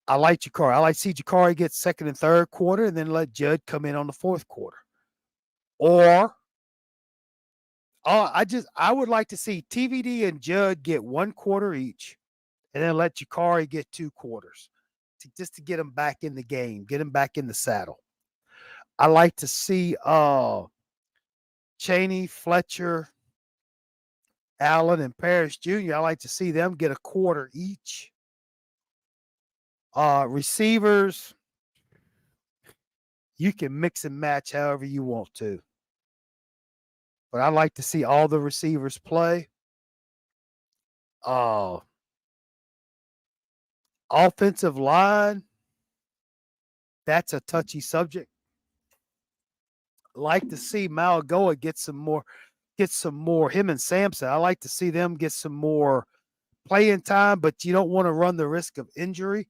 I like Jakari. I like to see Jakari get second and third quarter, and then let Judd come in on the fourth quarter. Or I would like to see TVD and Judd get 1 quarter each, and then let Jakari get 2 quarters, just to get him back in the game, get him back in the saddle. I like to see Cheney, Fletcher, Allen, and Parrish Jr. I like to see them get 1 quarter each. Receivers, you can mix and match however you want to. but I like to see all the receivers play. Uh, Offensive line, that's a touchy subject. Like to see Malagoa get some more him and Sampson. I like to see them get some more playing time, but you don't want to run the risk of injury.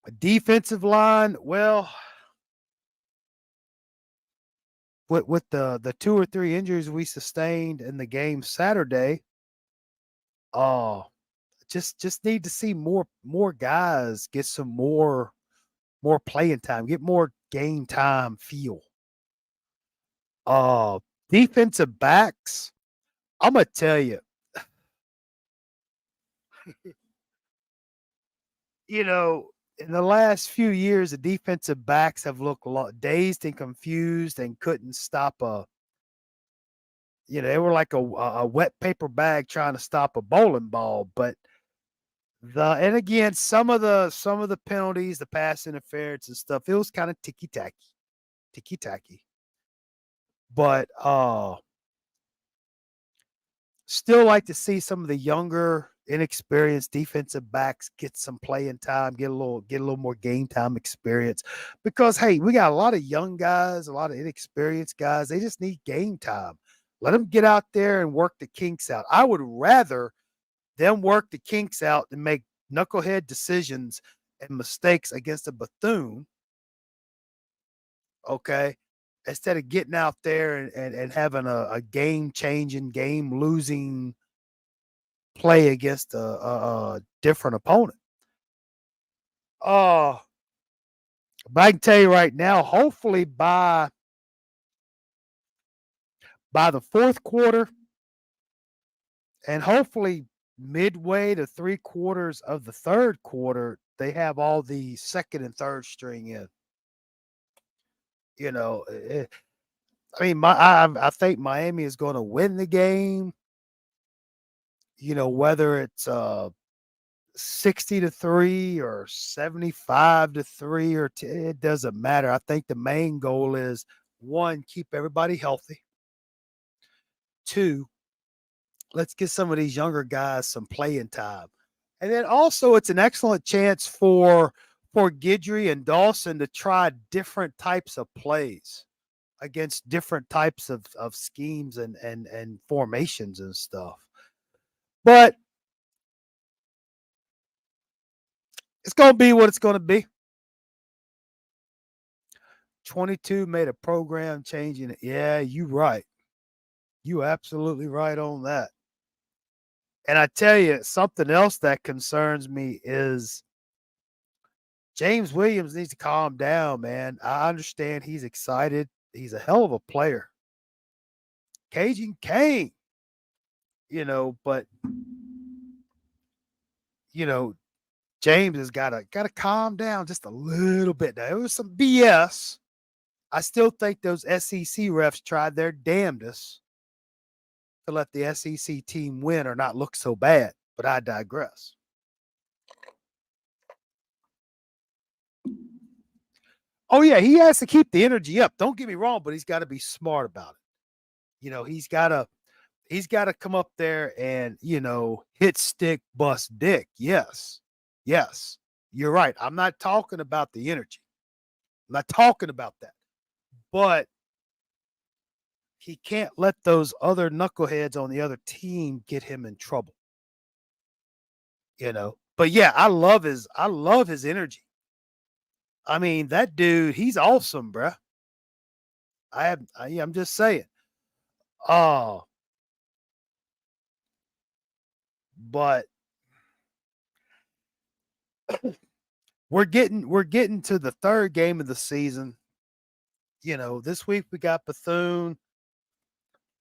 A defensive line, well, with the two or three injuries we sustained in the game Saturday, uh just need to see more guys get some more playing time, get more game time feel. Uh Defensive backs, I'm gonna tell you, you know, in the last few years, the defensive backs have looked dazed and confused and couldn't stop they were like a wet paper bag trying to stop a bowling ball. But and again, some of the penalties, the pass interference and stuff, it was kind of ticky tacky. But still like to see some of the younger, inexperienced defensive backs get some playing time, get a little more game time experience. Because hey, we got a lot of young guys, a lot of inexperienced guys. They just need game time. Let them get out there and work the kinks out. I would rather them work the kinks out and make knucklehead decisions and mistakes against a Bethune, okay, instead of getting out there and having a game changing, game losing play against a different opponent. Uh, but I can tell you right now, hopefully by the fourth quarter, and hopefully midway to three quarters of the third quarter, they have all the second and third string in. You know, I mean, I think Miami is going to win the game. Whether it's 60-3 or 75-3 or it doesn't matter. I think the main goal is one, keep everybody healthy. Two, let's get some of these younger guys some playing time. And then also it's an excellent chance for Guidry and Dawson to try different types of plays against different types of schemes and formations and stuff. But it's gonna be what it's gonna be. 22 made a program changing it. Yeah, you right. You absolutely right on that. And I tell you, something else that concerns me is James Williams needs to calm down, man. I understand he's excited. He's a hell of a player. Cajun Kane, but you know, James has gotta calm down just a little bit. Now, it was some BS. I still think those SEC refs tried their damnedest to let the SEC team win or not look so bad, but I digress. Oh yeah, he has to keep the energy up. Don't get me wrong, but he's got to be smart about it. He's got to come up there and hit stick, bust dick. Yes, yes, you're right. I'm not talking about the energy. I'm not talking about that. But he can't let those other knuckleheads on the other team get him in trouble. But yeah, I love his energy. I mean, that dude, he's awesome, bruh. I'm just saying. Oh, but we're getting to the third game of the season. This week we got Bethune.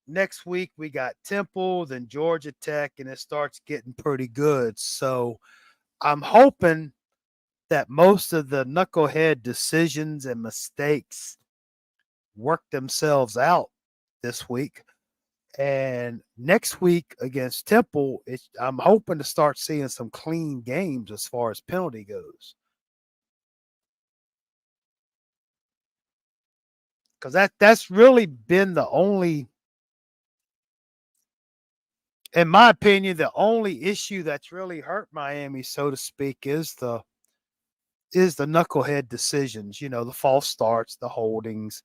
Next week we got Temple, then Georgia Tech, and it starts getting pretty good. So I'm hoping that most of the knucklehead decisions and mistakes work themselves out this week. And next week against Temple, I'm hoping to start seeing some clean games as far as penalty goes. because that's really been the only, in my opinion, the only issue that's really hurt Miami, so to speak, is the knucklehead decisions. The false starts, the holdings,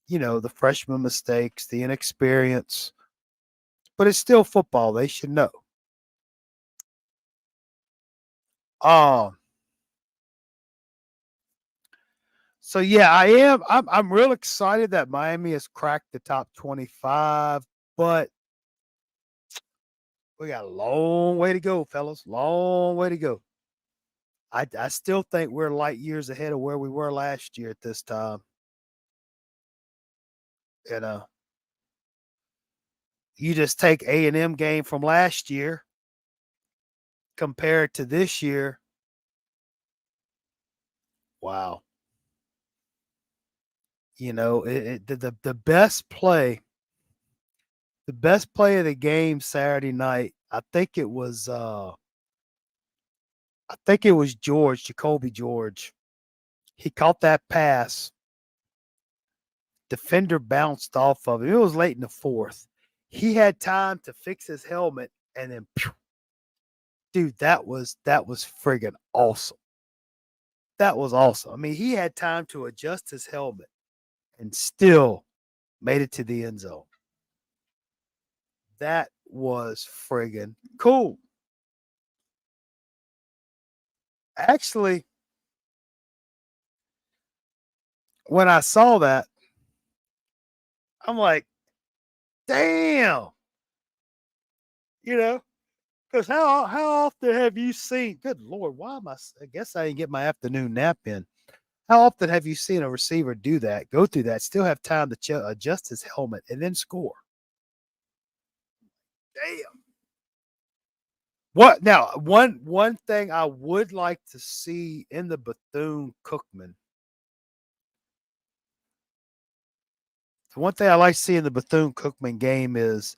the freshman mistakes, the inexperience. But it's still football. They should know. Um. So yeah, I am. I'm real excited that Miami has cracked the top 25, but we got a long way to go, fellas. Long way to go. I still think we're light years ahead of where we were last year at this time. You know, you just take A&M game from last year compared to this year. Wow. The best play of the game Saturday night. I think it was Jacoby George. He caught that pass. Defender bounced off of him. It was late in the fourth. He had time to fix his helmet, and then, dude, that was friggin' awesome. That was awesome. I mean, he had time to adjust his helmet and still made it to the end zone. That was friggin' cool. Actually, when I saw that, I'm like, damn, you know, because how often have you seen? Good Lord, why am I guess I didn't get my afternoon nap in. How often have you seen a receiver do that, go through that, still have time to adjust his helmet, and then score? Damn. What now? One thing I would like to see in the Bethune Cookman. The one thing I like to see in the Bethune Cookman game is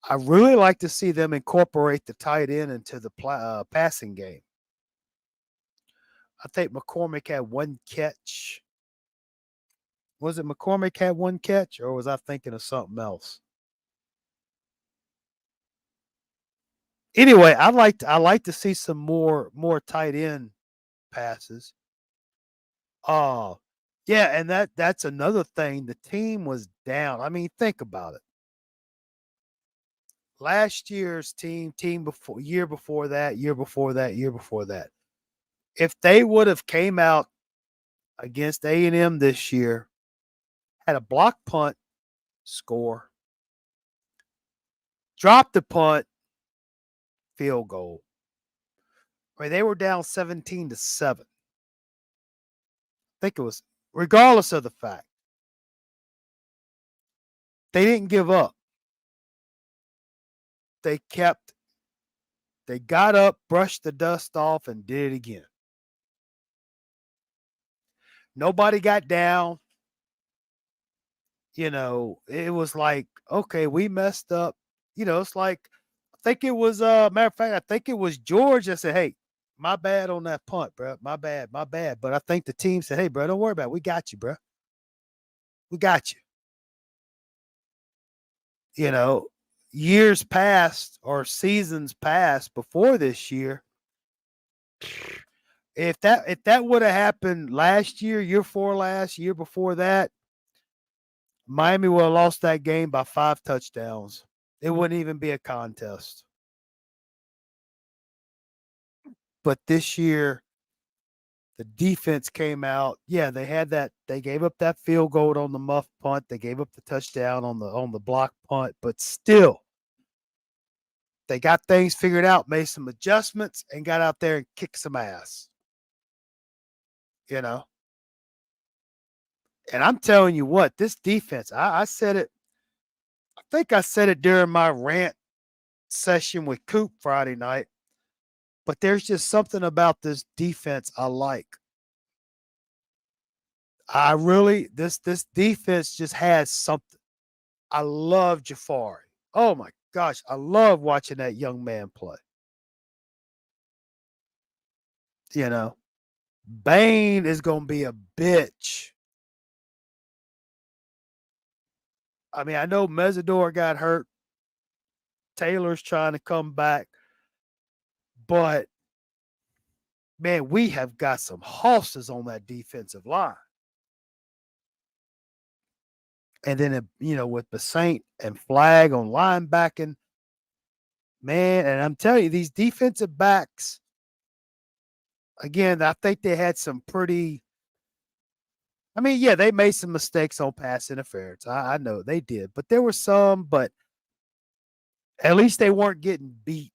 I really like to see them incorporate the tight end into the passing game. I think McCormick had one catch. Was it McCormick had one catch, or was I thinking of something else? Anyway, I like to see some more tight end passes. Oh, yeah, and that's another thing. The team was down. I mean, think about it. Last year's team before, year before that, year before that, year before that. If they would have came out against A&M this year, had a block punt, score, dropped the punt, field goal. I mean, they were down 17-7. I think it was, regardless of the fact, they didn't give up. They kept, they got up, brushed the dust off, and did it again. Nobody got down. It was like, okay, we messed up. It's like, I think it was, matter of fact, I think it was George that said, hey, my bad on that punt, bro. My bad, my bad. But I think the team said, hey, bro, don't worry about it. We got you, bro. We got you. You know, Years past or seasons past before this year, if that would have happened last year before last, year before that, Miami would have lost that game by 5 touchdowns. It wouldn't even be a contest. But this year, the defense came out. Yeah, they had that. They gave up that field goal on the muff punt. They gave up the touchdown on the block punt. But still, they got things figured out, made some adjustments, and got out there and kicked some ass. You know, and I'm telling you what, this defense. I said it. I think I said it during my rant session with Coop Friday night. But there's just something about this defense I like. I really this defense just has something. I love Jafari. Oh my gosh, I love watching that young man play. You know, Bain is going to be a bitch. I mean, I know Mesidor got hurt. Taylor's trying to come back, but man, we have got some horses on that defensive line. And then, with Basaint and Flag on linebacking, man, and I'm telling you, these defensive backs, again, I think they had some pretty. I mean, yeah, they made some mistakes on pass interference. I know they did, but there were some, but at least they weren't getting beat.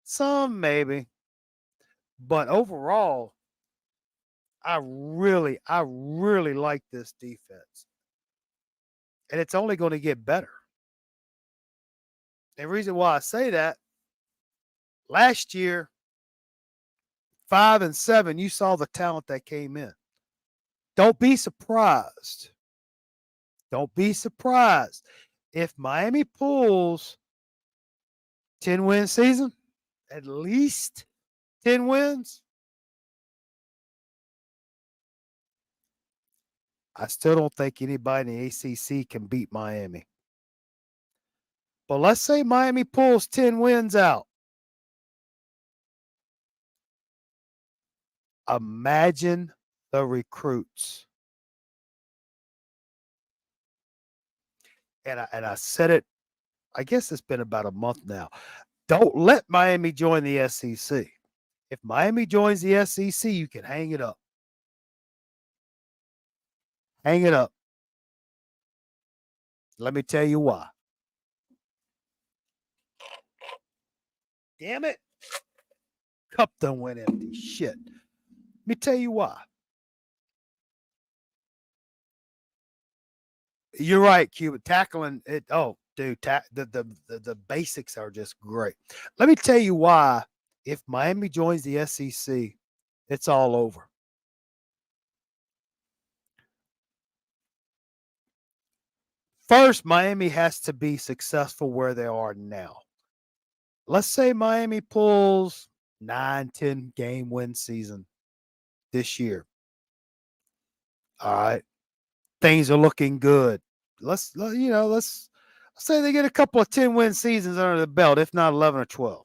Some maybe, but overall, I really like this defense, and it's only going to get better. The reason why I say that, last year, 5-7, you saw the talent that came in. Don't be surprised. Don't be surprised if Miami pulls 10-win season, at least 10 wins. I still don't think anybody in the ACC can beat Miami. But let's say Miami pulls 10 wins out. Imagine the recruits. And I said it, I guess it's been about a month now. Don't let Miami join the SEC. If Miami joins the SEC, you can hang it up. Hang it up. Let me tell you why. Damn it. Cup done went empty. Shit. Let me tell you why. You're right, Cuba. Tackling it. Oh, dude, the basics are just great. Let me tell you why. If Miami joins the SEC, it's all over. First, Miami has to be successful where they are now. Let's say Miami pulls 9-10 game win season this year. All right. Things are looking good. Let's say they get a couple of 10-win seasons under the belt, if not 11 or 12.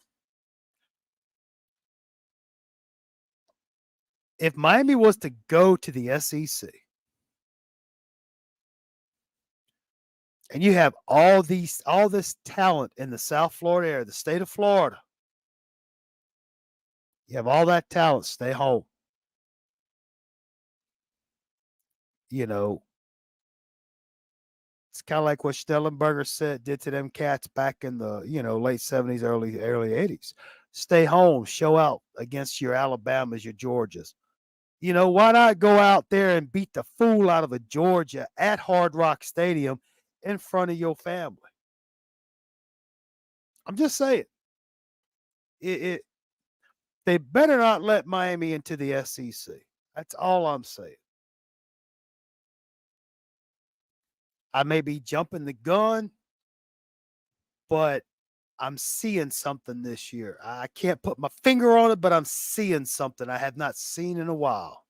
If Miami was to go to the SEC and you have all this talent in the South Florida area, the state of Florida, you have all that talent, stay home. You know, it's kind of like what Stellenberger did to them cats back in the, late 70s, early 80s. Stay home, show out against your Alabamas, your Georgias. Why not go out there and beat the fool out of a Georgia at Hard Rock Stadium in front of your family? I'm just saying. They better not let Miami into the SEC. That's all I'm saying. I may be jumping the gun, but I'm seeing something this year. I can't put my finger on it, but I'm seeing something I have not seen in a while.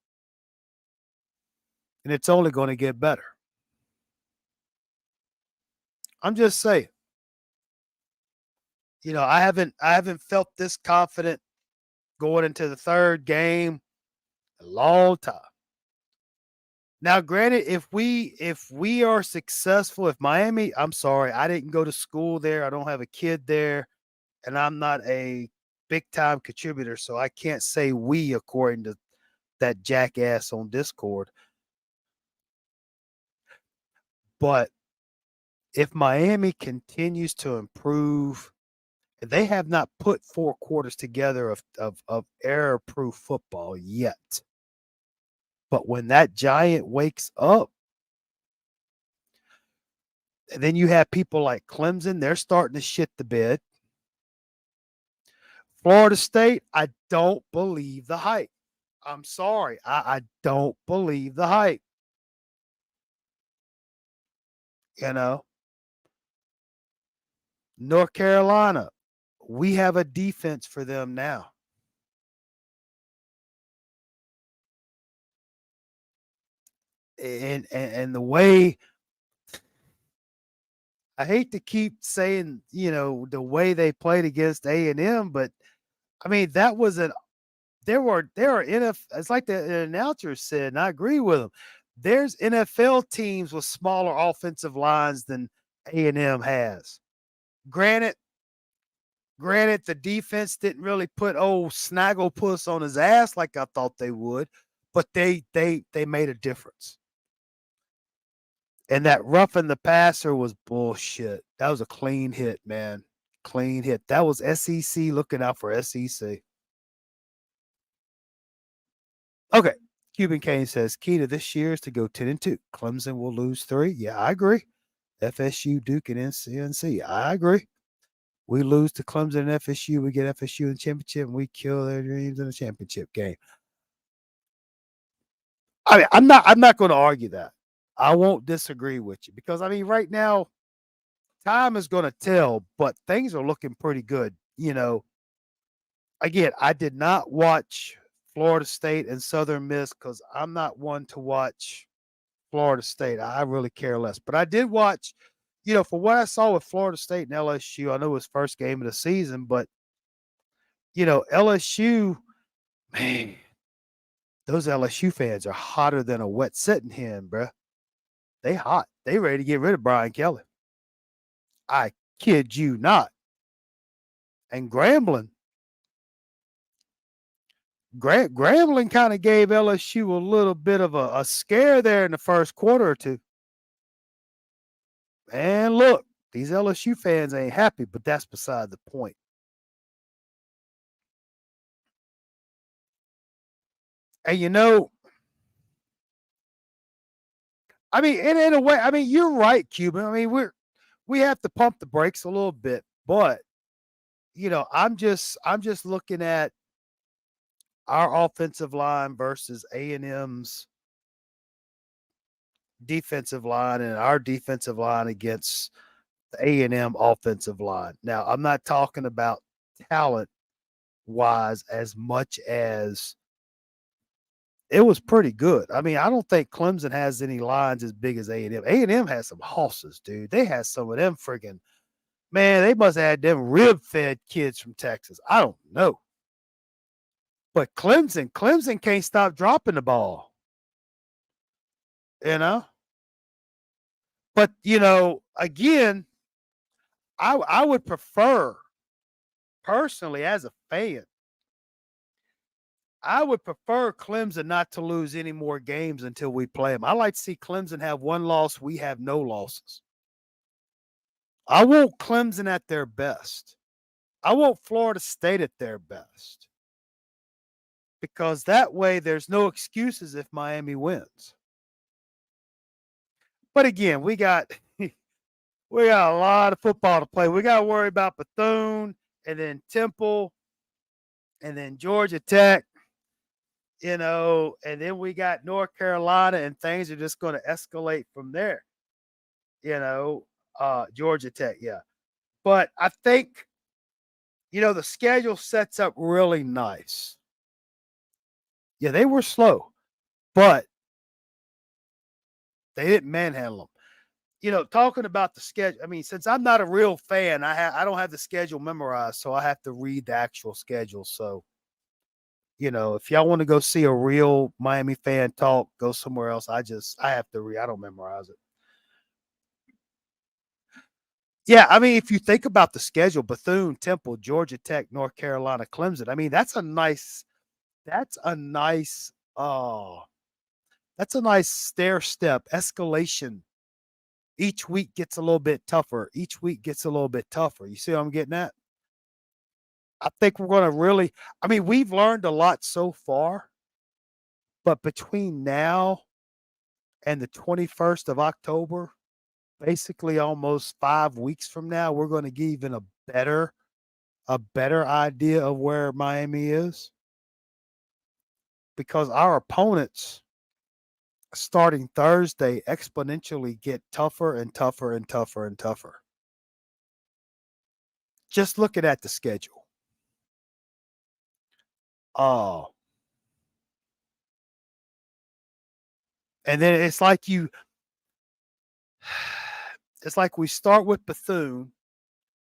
And it's only going to get better. I'm just saying. I haven't felt this confident going into the third game a long time. Now, granted, if we are successful, if Miami, I'm sorry, I didn't go to school there. I don't have a kid there, and I'm not a big time contributor, so I can't say we according to that jackass on Discord. But if Miami continues to improve, they have not put 4 quarters together of error-proof football yet. But when that giant wakes up, and then you have people like Clemson, they're starting to shit the bed. Florida State, I don't believe the hype. I'm sorry. I don't believe the hype. North Carolina, we have a defense for them now. And the way I hate to keep saying, the way they played against A&M, but I mean, that was an there are NFL, it's like the announcer said, and I agree with him. There's NFL teams with smaller offensive lines than A&M has. Granted, granted, the defense didn't really put old Snagglepuss on his ass like I thought they would, but they made a difference. And that roughing the passer was bullshit. That was a clean hit, man. Clean hit. That was SEC looking out for SEC. Okay. Cuban Kane says key to this year is to go 10-2. Clemson will lose 3. Yeah, I agree. FSU, Duke, and NC. I agree. We lose to Clemson and FSU. We get FSU in the championship, and we kill their dreams in the championship game. I mean, I'm not going to argue that. I won't disagree with you because I mean, right now, time is going to tell, but things are looking pretty good. Again, I did not watch Florida State and Southern Miss because I'm not one to watch Florida State. I really care less. But I did watch, for what I saw with Florida State and LSU, I know it was first game of the season, but LSU, man, those LSU fans are hotter than a wet sitting hen, bruh. They hot. They ready to get rid of Brian Kelly. I kid you not. And Grambling kind of gave LSU a little bit of a scare there in the first quarter or two. And look, these LSU fans ain't happy, but that's beside the point. And I mean, in a way, I mean, you're right, Cuban. I mean, we have to pump the brakes a little bit, but I'm just looking at our offensive line versus A&M's defensive line and our defensive line against the A&M offensive line. Now, I'm not talking about talent wise as much as it was pretty good. I mean, I don't think Clemson has any lines as big as A&M. A&M has some horses, dude. They had some of them friggin' man, they must have had them rib-fed kids from Texas. I don't know. But Clemson can't stop dropping the ball, you know? But, again, I would prefer, personally, as a fan, I would prefer Clemson not to lose any more games until we play them. I like to see Clemson have one loss, we have no losses. I want Clemson at their best. I want Florida State at their best because that way there's no excuses if Miami wins. But again, we got a lot of football to play. We got to worry about Bethune and then Temple and then Georgia Tech, and then we got North Carolina, and things are just going to escalate from there. Georgia Tech, yeah. But I think the schedule sets up really nice. Yeah, they were slow, but they didn't manhandle them. Talking about the schedule, I mean, since I'm not a real fan, I don't have the schedule memorized, so I have to read the actual schedule. So, if y'all want to go see a real Miami fan talk, go somewhere else. I have to read. I don't memorize it. Yeah, I mean, if you think about the schedule, Bethune, Temple, Georgia Tech, North Carolina, Clemson. I mean, that's a nice stair step escalation. Each week gets a little bit tougher. Each week gets a little bit tougher. You see what I'm getting at? I think we're going to really, I mean, we've learned a lot so far, but between now and the 21st of October, basically almost 5 weeks from now, we're going to get even a better idea of where Miami is because our opponents starting Thursday exponentially get tougher and tougher and tougher and tougher. Just looking at the schedule. Oh, and then it's like It's like we start with Bethune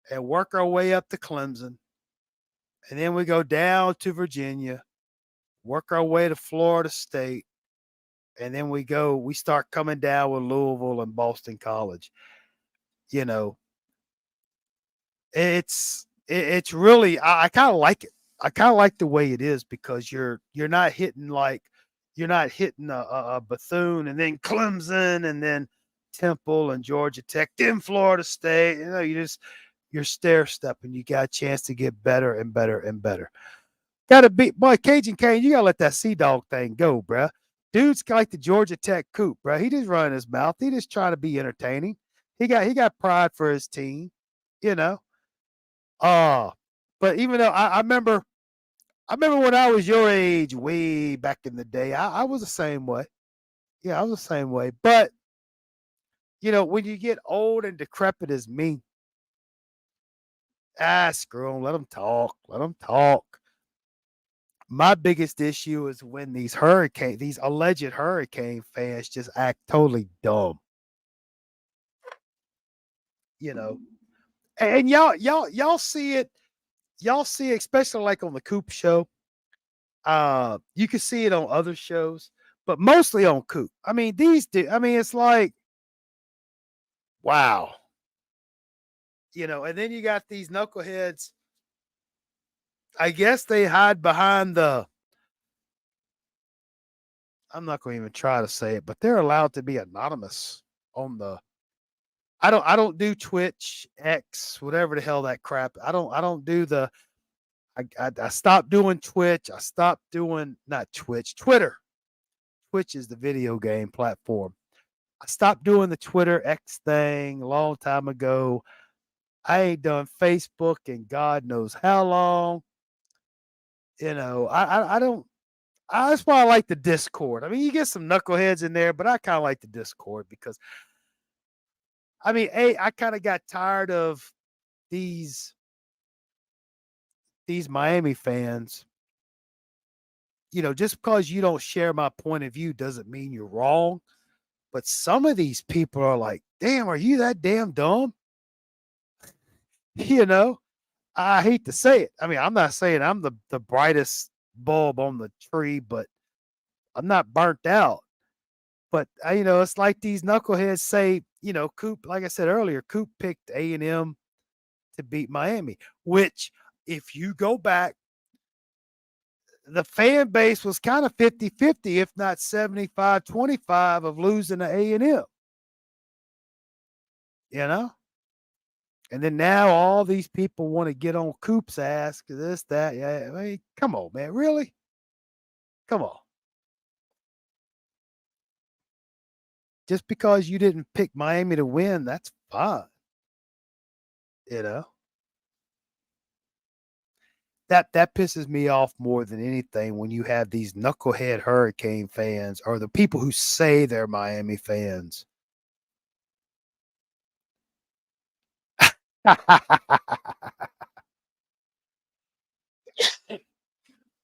and work our way up to Clemson, and then we go down to Virginia, work our way to Florida State, and then we start coming down with Louisville and Boston College. You know, it's really I kind of like it. I kind of like the way it is because you're not hitting a Bethune and then Clemson and then Temple and Georgia Tech, then Florida State. You're stair stepping. You got a chance to get better and better and better. Got to be boy Cajun Kane. You gotta let that Sea Dog thing go, bruh. Dude's like the Georgia Tech Coop, bruh. He just running his mouth. He just trying to be entertaining. He got pride for his team, you know. Uh but even though I remember when I was your age, way back in the day, I was the same way. Yeah, I was the same way. But when you get old and decrepit as me, screw 'em, let them talk. Let them talk. My biggest issue is when these alleged hurricane fans just act totally dumb, you know. And y'all see it, especially like on the Coop show. You can see it on other shows, but mostly on Coop. I mean, it's like, wow. And then you got these knuckleheads. I guess they hide behind I'm not going to even try to say it, but they're allowed to be anonymous on the I don't do Twitch, X, whatever the hell that crap. I don't do the I stopped doing Twitch. I stopped doing not Twitch, Twitter. Twitch is the video game platform. I stopped doing the Twitter X thing a long time ago. I ain't done Facebook in God knows how long. I don't. That's why I like the Discord. I mean, you get some knuckleheads in there, but I kind of like the Discord because I kind of got tired of these Miami fans. Just because you don't share my point of view doesn't mean you're wrong. But some of these people are like, damn, are you that damn dumb? You know, I hate to say it. I mean, I'm not saying I'm the brightest bulb on the tree, but I'm not burnt out. But it's like these knuckleheads say, Coop, like I said earlier, Coop picked A&M to beat Miami, which if you go back, the fan base was kind of 50-50, if not 75-25 of losing to A&M, you know? And then now all these people want to get on Coop's ass because this, that. Yeah, I mean, come on, man. Really? Come on. Just because you didn't pick Miami to win, that's fine. You know? That pisses me off more than anything when you have these knucklehead Hurricane fans or the people who say they're Miami fans.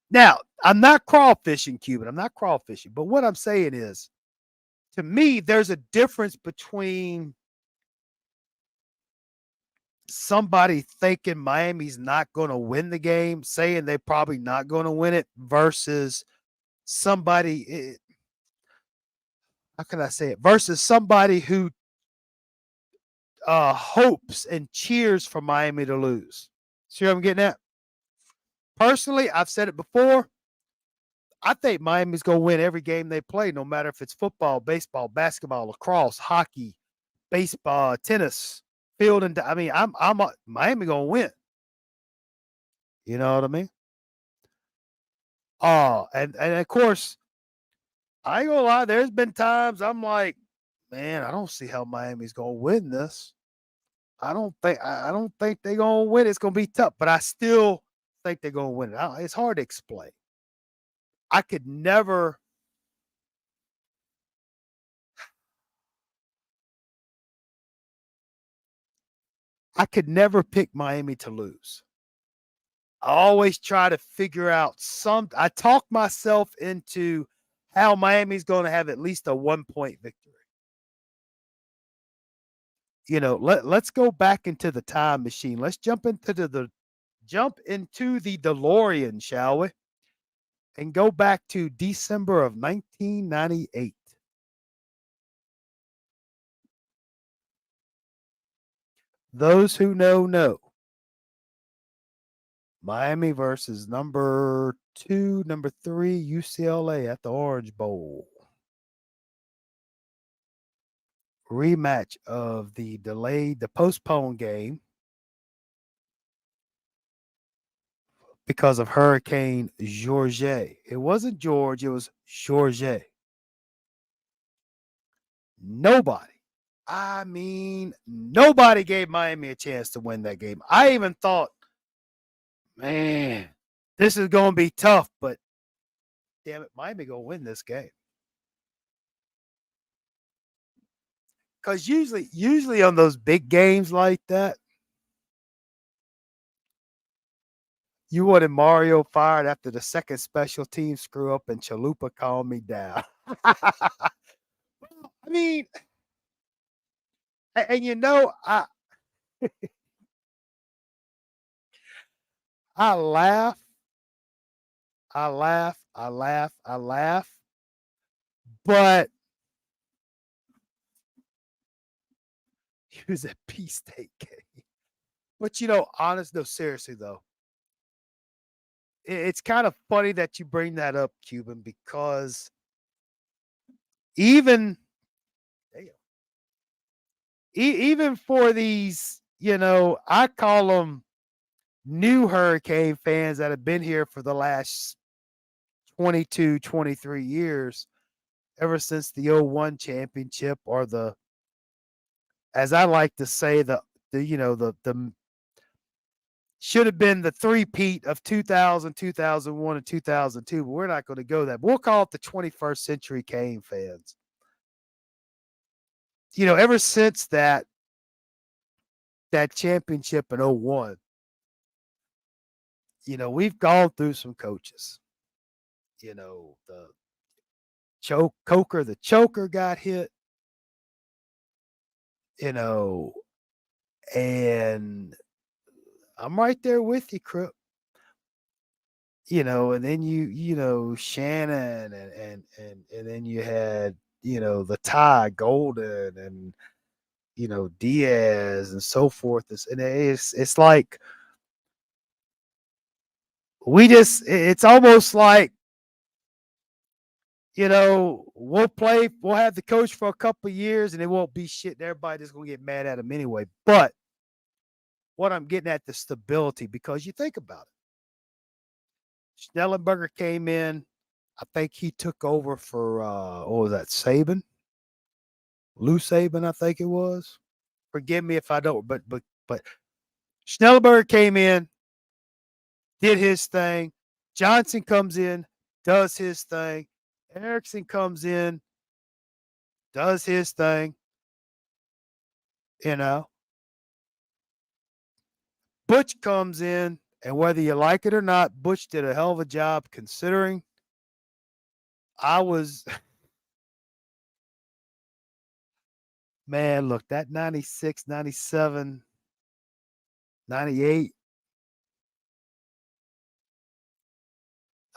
Now, I'm not crawfishing, Cuban. I'm not crawfishing. But what I'm saying is, to me, there's a difference between somebody thinking Miami's not going to win the game, saying they're probably not going to win it, versus somebody, how can I say it? Versus somebody who hopes and cheers for Miami to lose. See what I'm getting at? Personally, I've said it before. I think Miami's going to win every game they play, no matter if it's football, baseball, basketball, lacrosse, hockey, baseball, tennis, field, and I'm Miami going to win. You know what I mean? And of course, I ain't gonna lie. There's been times I'm like, man, I don't see how Miami's gonna win this. I don't think they're gonna win. It's gonna be tough, but I still think they're gonna win it. It's hard to explain. I could never. I could never pick Miami to lose. I always try to figure out I talk myself into how Miami's going to have at least a 1-point victory. Let's go back into the time machine. Let's jump into the DeLorean, shall we? And go back to December of 1998. Those who know. Miami versus number 2, number 3 UCLA at the Orange Bowl. Rematch of the postponed game because of Hurricane Georges. It wasn't George, it was Georges. Nobody, I mean, nobody gave Miami a chance to win that game. I even thought, man, this is going to be tough, but damn it, Miami going to win this game. Because usually on those big games like that, you wanted Mario fired after the second special team screw up and Chalupa calmed me down. I mean, and I laugh, I laugh, but he was at P State game. But honest, no, seriously though, it's kind of funny that you bring that up, Cuban, because even even for these, I call them new Hurricane fans that have been here for the last 22, 23 years, ever since the '01 championship, or as I like to say, the should have been the three-peat of 2000, 2001, and 2002, but we're not going to go that. But we'll call it the 21st century Cane fans. Ever since that championship in '01, we've gone through some coaches. The the choker got hit, and I'm right there with you, Crip. And then Shannon and then you had, the Ty Golden and Diaz and so forth. And it's like it's almost like, we'll have the coach for a couple of years and it won't be shit, and everybody just gonna get mad at him anyway. But what I'm getting at, the stability, because you think about it. Schnellenberger came in. I think he took over for what was that, Saban? Lou Saban, I think it was. Forgive me if I don't, but Schnellenberger came in, did his thing. Johnson comes in, does his thing. Erickson comes in, does his thing. You know, Butch comes in, and whether you like it or not, Butch did a hell of a job, considering I was, man, look, that 96, 97, 98,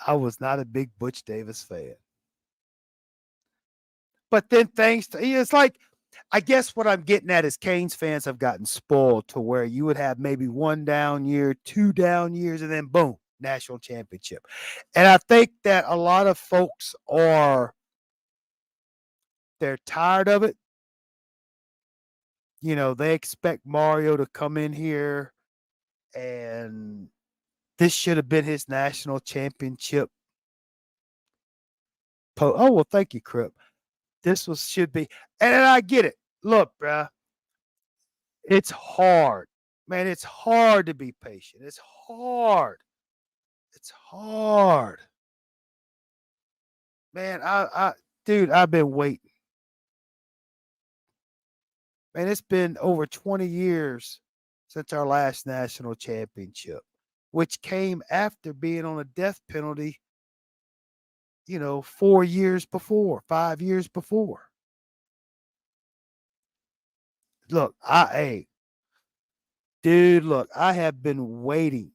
I was not a big Butch Davis fan. But then it's like, I guess what I'm getting at is Canes fans have gotten spoiled to where you would have maybe one down year, two down years, and then boom, national championship. And I think that a lot of folks they're tired of it. They expect Mario to come in here and this should have been his national championship. Oh, well, thank you, Crip. Should be, and I get it. Look, bruh, it's hard. Man, it's hard to be patient. It's hard. It's hard. Man, dude, I've been waiting. Man, it's been over 20 years since our last national championship, which came after being on a death penalty, 4 years before, 5 years before. Look, dude, look, I have been waiting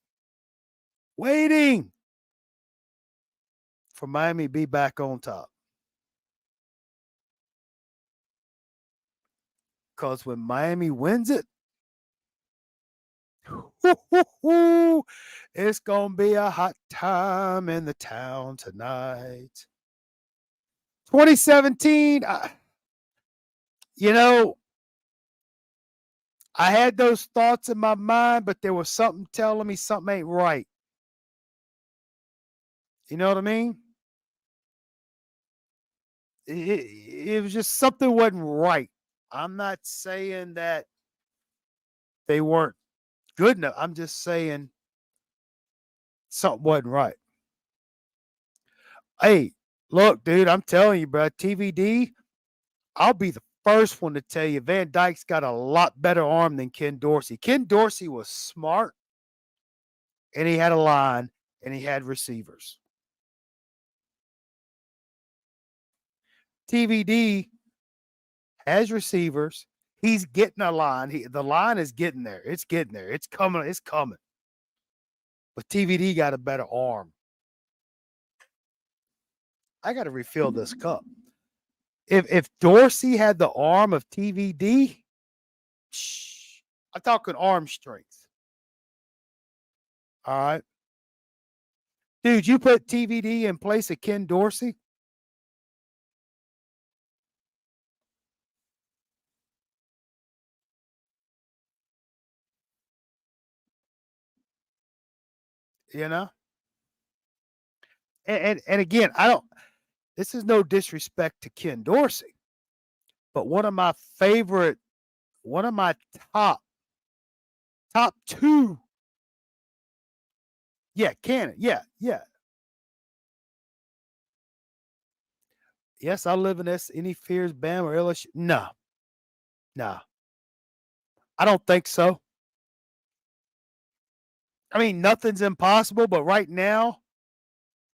for Miami to be back on top. Because when Miami wins it, it's gonna be a hot time in the town tonight. 2017, you know, I had those thoughts in my mind, but there was something telling me something ain't right. You know what I mean? It was just something wasn't right. I'm not saying that they weren't good enough. I'm just saying something wasn't right. Hey, look, dude, I'm telling you, bro, TVD, I'll be the first one to tell you Van Dyke's got a lot better arm than Ken Dorsey. Ken Dorsey was smart and he had a line and he had receivers. TVD has receivers. He's getting a line. The line is getting there. It's getting there. It's coming. It's coming. But TVD got a better arm. I got to refill this cup. If Dorsey had the arm of TVD, I'm talking arm strength. All right. Dude, you put TVD in place of Ken Dorsey? You know? And again, I don't this is no disrespect to Ken Dorsey, but one of my top two. Yeah, Cannon. Yeah, yeah. Yes, I live in this. Any fears, Bam or LSU? No, no. I don't think so. I mean, nothing's impossible, but right now,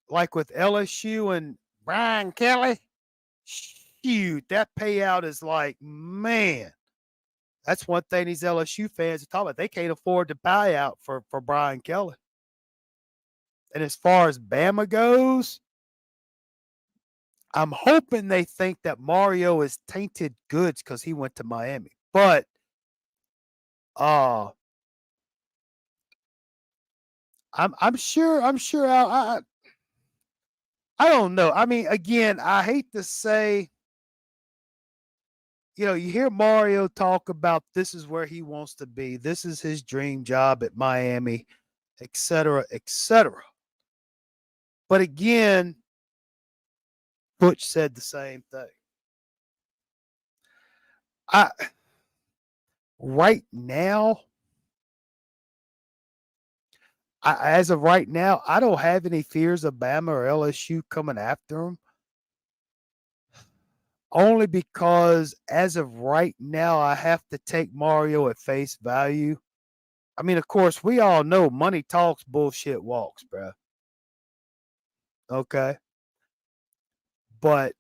like with LSU and Brian Kelly, shoot, that payout is like, man, that's one thing these LSU fans are talking about. They can't afford to buy out for Brian Kelly. And as far as Bama goes, I'm hoping they think that Mario is tainted goods because he went to Miami. But uh I'm sure I don't know. I mean, again, I hate to say, you hear Mario talk about this is where he wants to be. This is his dream job at Miami, et cetera, et cetera. But again, Butch said the same thing. I right now, as of right now, I don't have any fears of Bama or LSU coming after him. Only because as of right now, I have to take Mario at face value. I mean, of course, we all know money talks, bullshit walks, bro. Okay. But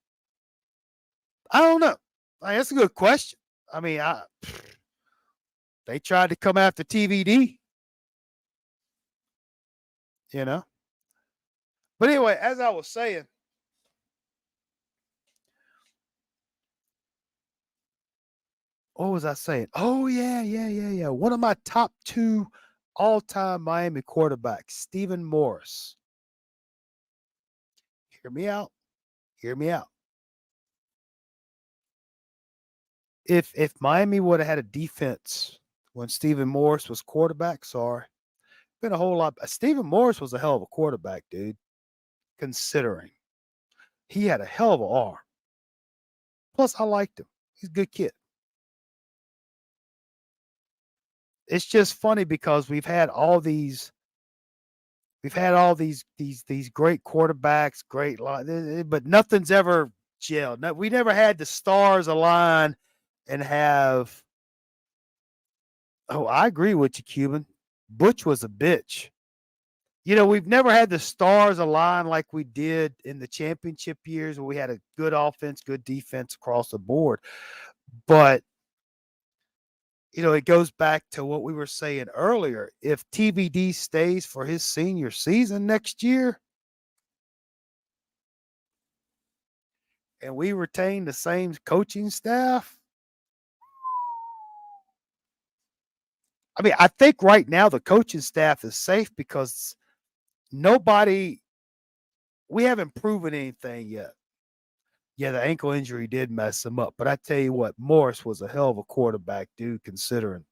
I don't know. That's a good question. I mean, they tried to come after TVD, you know. But anyway, as I was saying, what was I saying? Oh yeah. One of my top two all-time Miami quarterbacks, Stephen Morris. Hear me out. Hear me out. If Miami would have had a defense when Stephen Morris was quarterback, sorry, been a whole lot. Stephen Morris was a hell of a quarterback, dude. Considering he had a hell of an arm. Plus, I liked him. He's a good kid. It's just funny because we've had all these great quarterbacks, great line, but nothing's ever gelled. We never had the stars align and have. Oh, I agree with you, Cuban. Butch was a bitch. We've never had the stars align like we did in the championship years where we had a good offense, good defense across the board. But It goes back to what we were saying earlier. If TBD stays for his senior season next year and we retain the same coaching staff, I mean, I think right now the coaching staff is safe because nobody, we haven't proven anything yet. Yeah, the ankle injury did mess him up, but I tell you what, Morris was a hell of a quarterback, dude, considering.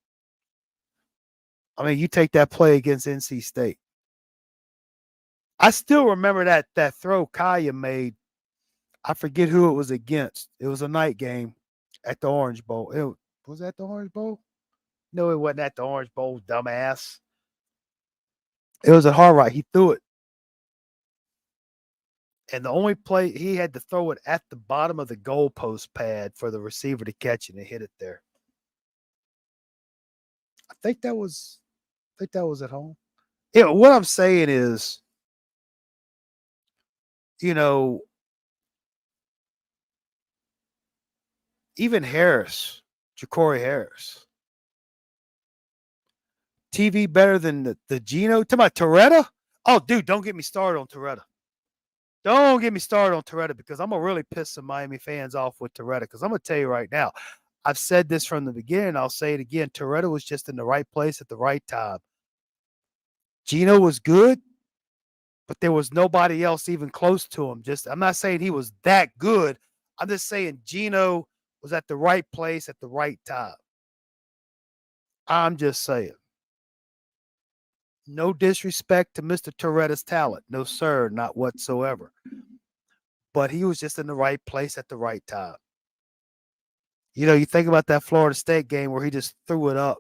I mean, you take that play against NC State. I still remember that throw Kaya made. I forget who it was against. It was a night game at the Orange Bowl. Was that the Orange Bowl? No, it wasn't at the Orange Bowl, dumbass. It was at Hard Rock. He threw it. And the only play he had to throw it at the bottom of the goalpost pad for the receiver to catch it and hit it there. I think that was at home. What I'm saying is, you know, even Harris, Ja'Cory Harris, TV better than the Geno. To my Toretta. Oh, dude, don't get me started on Toretta. Don't get me started on Toretta because I'm gonna really piss some Miami fans off with Toretta. Because I'm gonna tell you right now, I've said this from the beginning. I'll say it again. Toretta was just in the right place at the right time. Geno was good, but there was nobody else even close to him. I'm not saying he was that good. I'm just saying Geno was at the right place at the right time. I'm just saying. No disrespect to Mr. Toretta's talent. No, sir, not whatsoever. But he was just in the right place at the right time. You think about that Florida State game where he just threw it up.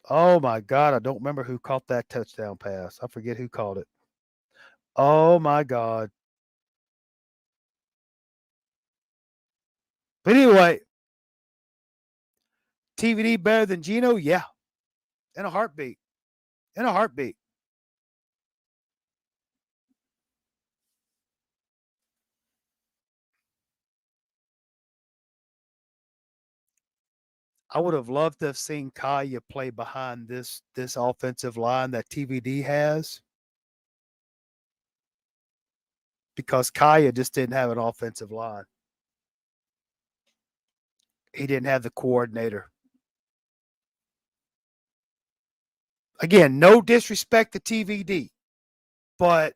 Oh my God, I don't remember who caught that touchdown pass. I forget who called it. Oh my God. But anyway, TVD better than Geno? Yeah. In a heartbeat. In a heartbeat. I would have loved to have seen Kaya play behind this offensive line that TVD has because Kaya just didn't have an offensive line. He didn't have the coordinator. Again, no disrespect to TVD, but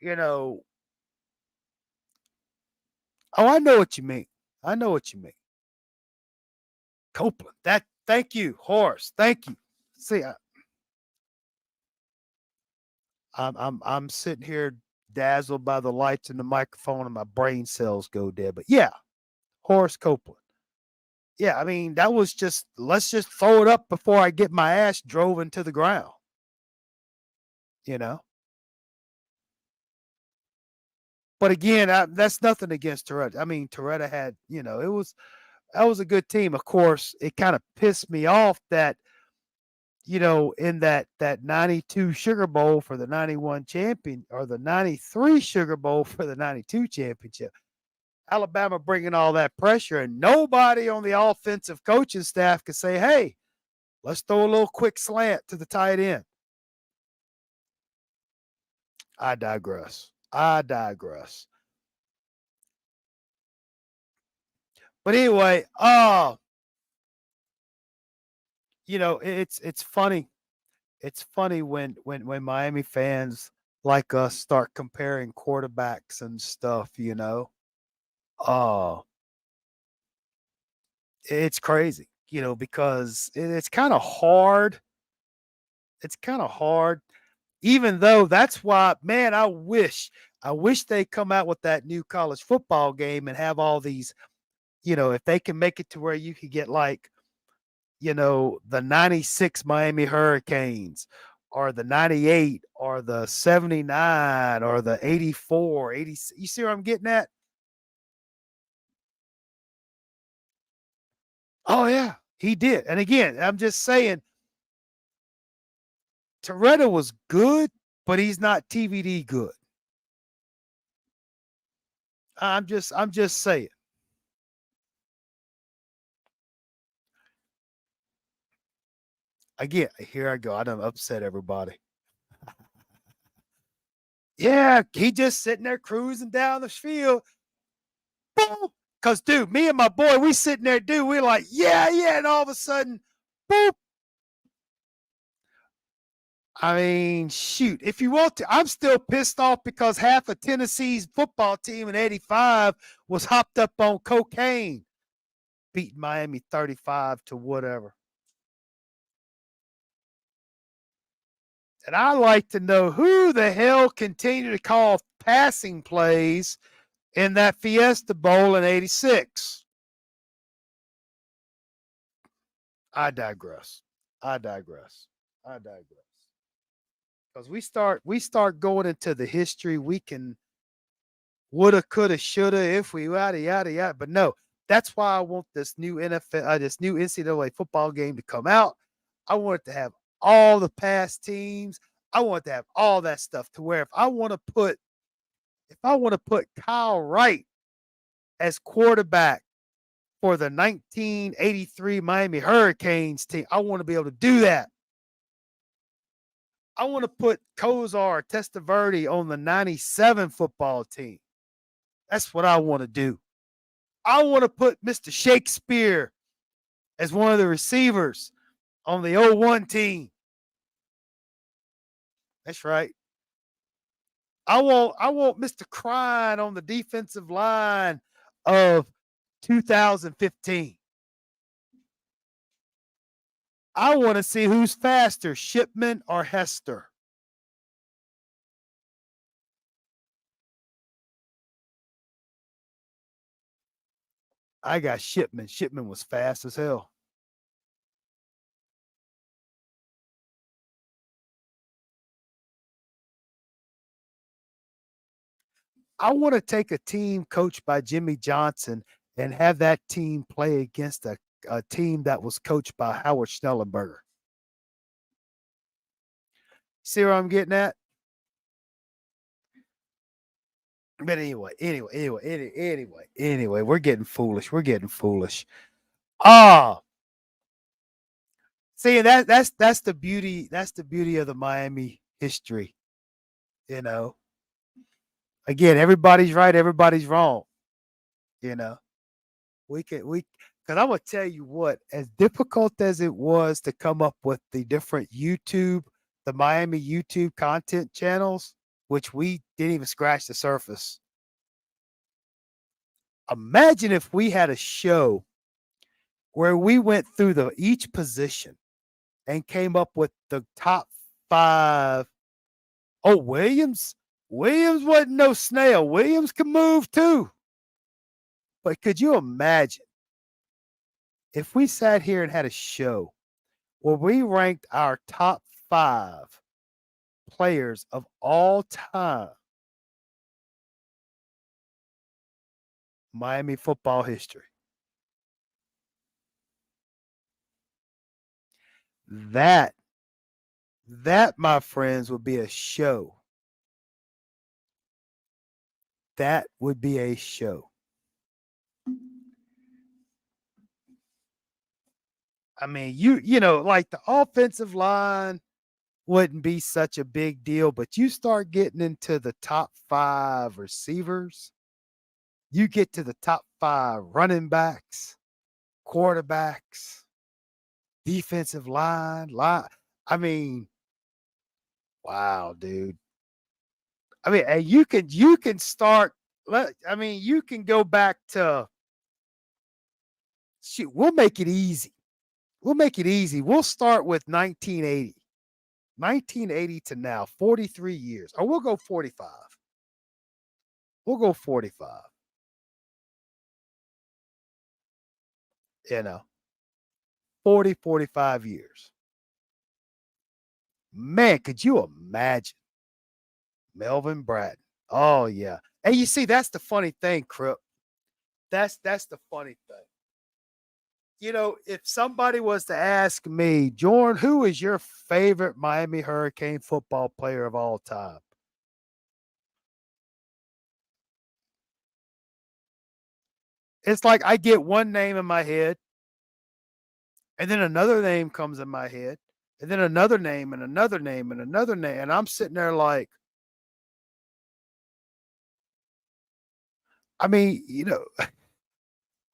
oh, I know what you mean. I know what you mean. Copeland. Thank you, Horace. Thank you. See, I'm sitting here dazzled by the lights and the microphone, and my brain cells go dead. But yeah, Horace Copeland. Yeah, I mean that was just let's just throw it up before I get my ass drove into the ground. You know. But again, that's nothing against Toretta. I mean, Toretta had, that was a good team. Of course, it kind of pissed me off that, in that 92 Sugar Bowl for the 91 champion or the 93 Sugar Bowl for the 92 championship, Alabama bringing all that pressure and nobody on the offensive coaching staff could say, hey, let's throw a little quick slant to the tight end. I digress. But anyway, it's funny. It's funny when Miami fans like us start comparing quarterbacks and stuff. Uh it's crazy, because it's kind of hard. It's kind of hard, even though that's why, man, I wish they come out with that new college football game and have all these, if they can make it to where you could get like the 96 Miami Hurricanes or the 98 or the 79 or the 84, 80. You see where I'm getting at? Oh, yeah, he did. And again, I'm just saying, Toretta was good, but he's not TVD good. I'm just saying. Again, here I go. I done upset everybody. Yeah, he just sitting there cruising down the field. Boom. Cause dude, me and my boy, we sitting there, dude, we're like, yeah, yeah. And all of a sudden, boop. I mean, shoot, if you want to, I'm still pissed off because half of Tennessee's football team in 85 was hopped up on cocaine, beating Miami 35 to whatever. And I like to know who the hell continued to call passing plays in that Fiesta Bowl in 86. I digress. I digress. I digress. Because we start going into the history, we can woulda, coulda, shoulda, if we yada yada yada. But no, that's why I want this new NFL, this new NCAA football game to come out. I want it to have all the past teams. I want to have all that stuff to where if I want to put Kyle Wright as quarterback for the 1983 Miami Hurricanes team, I want to be able to do that. I want to put Kozar Testaverde on the 97 football team. That's what I want to do. I want to put Mr. Shakespeare as one of the receivers on the 01 team. That's right. I want Mr. Crine on the defensive line of 2015. I want to see who's faster, Shipman or Hester. I got Shipman. Shipman was fast as hell. I want to take a team coached by Jimmy Johnson and have that team play against a team that was coached by Howard Schnellenberger. See where I'm getting at? But anyway, we're getting foolish. We're getting foolish. Ah, see, that's the beauty. That's the beauty of the Miami history. You know, again, everybody's right, everybody's wrong. You know, we because I'm gonna tell you what, as difficult as it was to come up with the different the Miami YouTube content channels, which we didn't even scratch the surface. Imagine if we had a show where we went through each position and came up with the top five. Oh, Williams. Williams wasn't no snail. Williams can move too. But could you imagine if we sat here and had a show where we ranked our top five players of all time, Miami football history? That, my friends, would be a show. That would be a show. I mean, like the offensive line wouldn't be such a big deal, but you start getting into the top five receivers, you get to the top five running backs, quarterbacks, defensive line. I mean, wow, dude. I mean, and you can start. I mean, you can go back to shoot. We'll make it easy. We'll make it easy. We'll start with 1980. 1980 to now, 43 years. Or we'll go 45. We'll go 45. You know, 40, 45 years. Man, could you imagine Melvin Bratton? Oh, yeah. And you see, that's the funny thing, Crip. That's the funny thing. If somebody was to ask me, Jordan, who is your favorite Miami Hurricane football player of all time? It's like I get one name in my head, and then another name comes in my head, and then another name and another name and another name. And I'm sitting there like, I mean,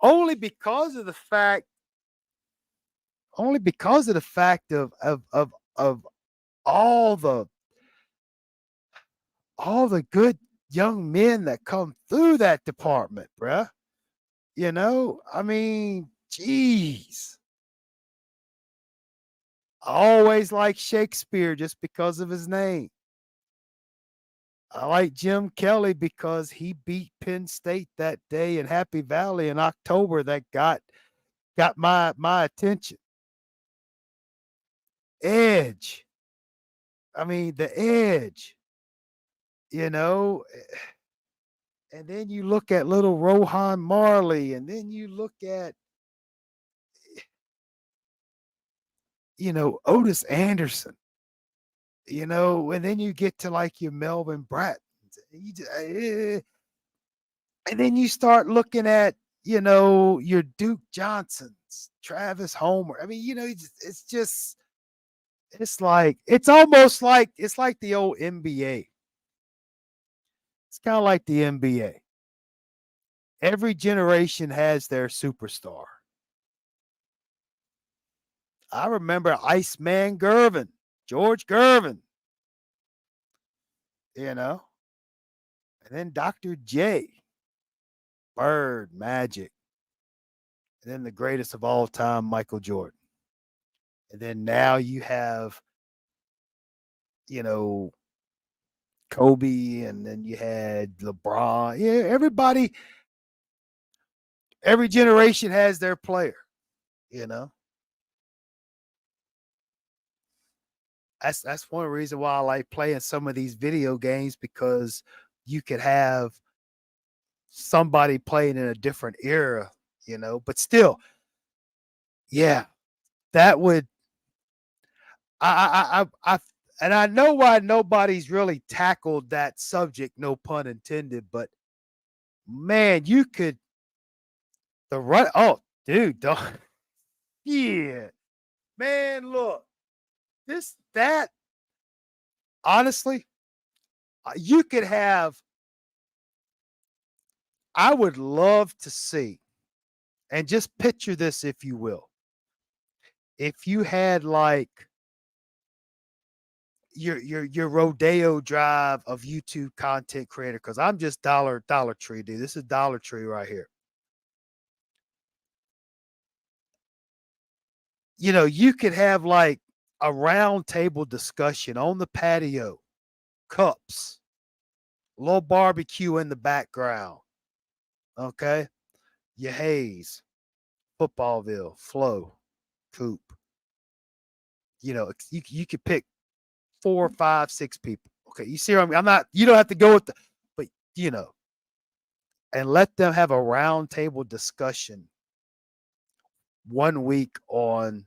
only because of the fact, only because of the fact of all the all the good young men that come through that department, bruh. I mean, geez. I always like Shakespeare just because of his name. I like Jim Kelly because he beat Penn State that day in Happy Valley in October. That got my attention. Edge. I mean, the edge, you know. And then you look at little Rohan Marley, and then you look at, Otis Anderson, and then you get to like your Melvin Bratton. And then you start looking at, your Duke Johnsons, Travis Homer. I mean, it's just, it's like the old NBA. It's kind of like the NBA. Every generation has their superstar. I remember Iceman Gervin, George Gervin, you know, and then Dr. J, Bird, Magic, and then the greatest of all time, Michael Jordan. And then now you have, you know, Kobe, and then you had LeBron. Yeah, every generation has their player, you know. That's one reason why I like playing some of these video games, because you could have somebody playing in a different era, but still, yeah, that would I and I know why nobody's really tackled that subject, no pun intended, but man, you could the run oh dude, yeah. Man, look, this that honestly, you could have I would love to see, and just picture this if you will. If you had like your rodeo drive of YouTube content creator, because I'm just Dollar Tree, dude. This is Dollar Tree right here. You could have like a round table discussion on the patio, cups, little barbecue in the background. Okay. Your Hayes, Footballville, Flo, Coop. You could pick 4, 5, 6 people. Okay. You see what I mean? I'm not, you don't have to go with but you know, and let them have a round table discussion one week on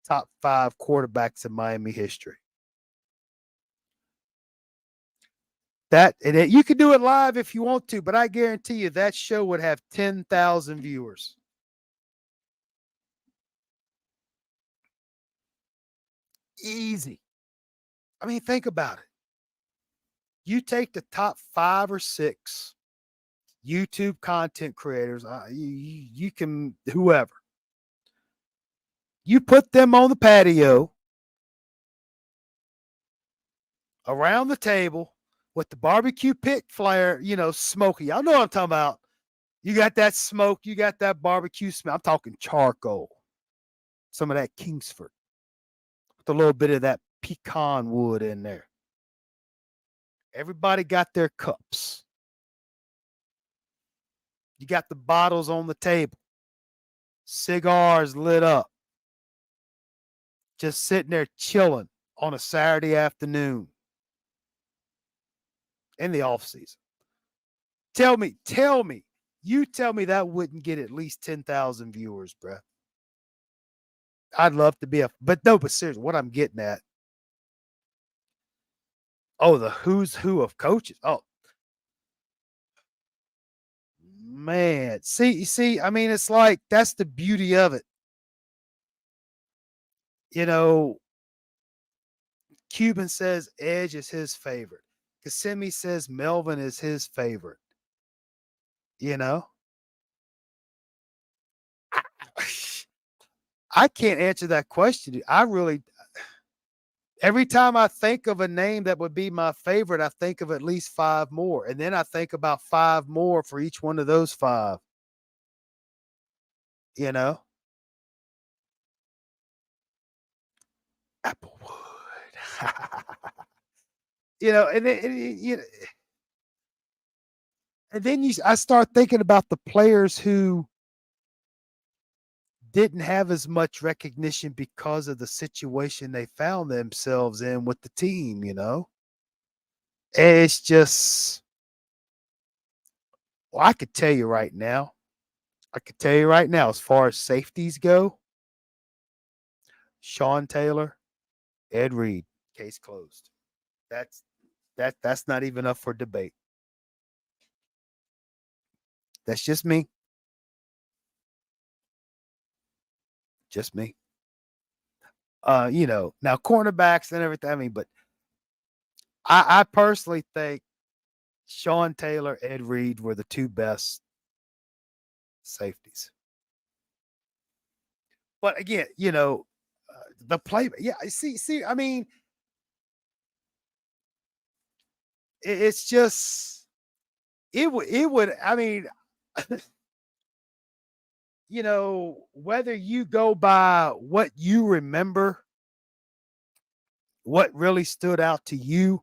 top 5 quarterbacks in Miami history. You can do it live if you want to, but I guarantee you that show would have 10,000 viewers. Easy. I mean, think about it. You take the top 5 or 6 YouTube content creators, you can, whoever, you put them on the patio around the table with the barbecue pit flare, smoky. Y'all know what I'm talking about. You got that smoke, you got that barbecue smell. I'm talking charcoal, some of that Kingsford, with a little bit of that pecan wood in there. Everybody got their cups. You got the bottles on the table, cigars lit up, just sitting there chilling on a Saturday afternoon in the off season. You tell me that wouldn't get at least 10,000 viewers, bruh. I'd love to be but no, but seriously, what I'm getting at. Oh, the who's who of coaches. Oh, man. See, I mean, it's like that's the beauty of it. You know, Cuban says Edge is his favorite. Kissimmee says Melvin is his favorite. You know, I, I can't answer that question. I really, every time I think of a name that would be my favorite, I think of at least five more. And then I think about five more for each one of those five, you know? Applewood. You know, and then I start thinking about the players who didn't have as much recognition because of the situation they found themselves in with the team, you know? It's just, well, I could tell you right now, as far as safeties go, Sean Taylor, Ed Reed, case closed. That's that's not even up for debate. That's just me. Just me. Now cornerbacks and everything. I mean, but I personally think Sean Taylor, Ed Reed were the two best safeties. But again, the play. Yeah, see. I mean, it's just it would. I mean, whether you go by what you remember, what really stood out to you,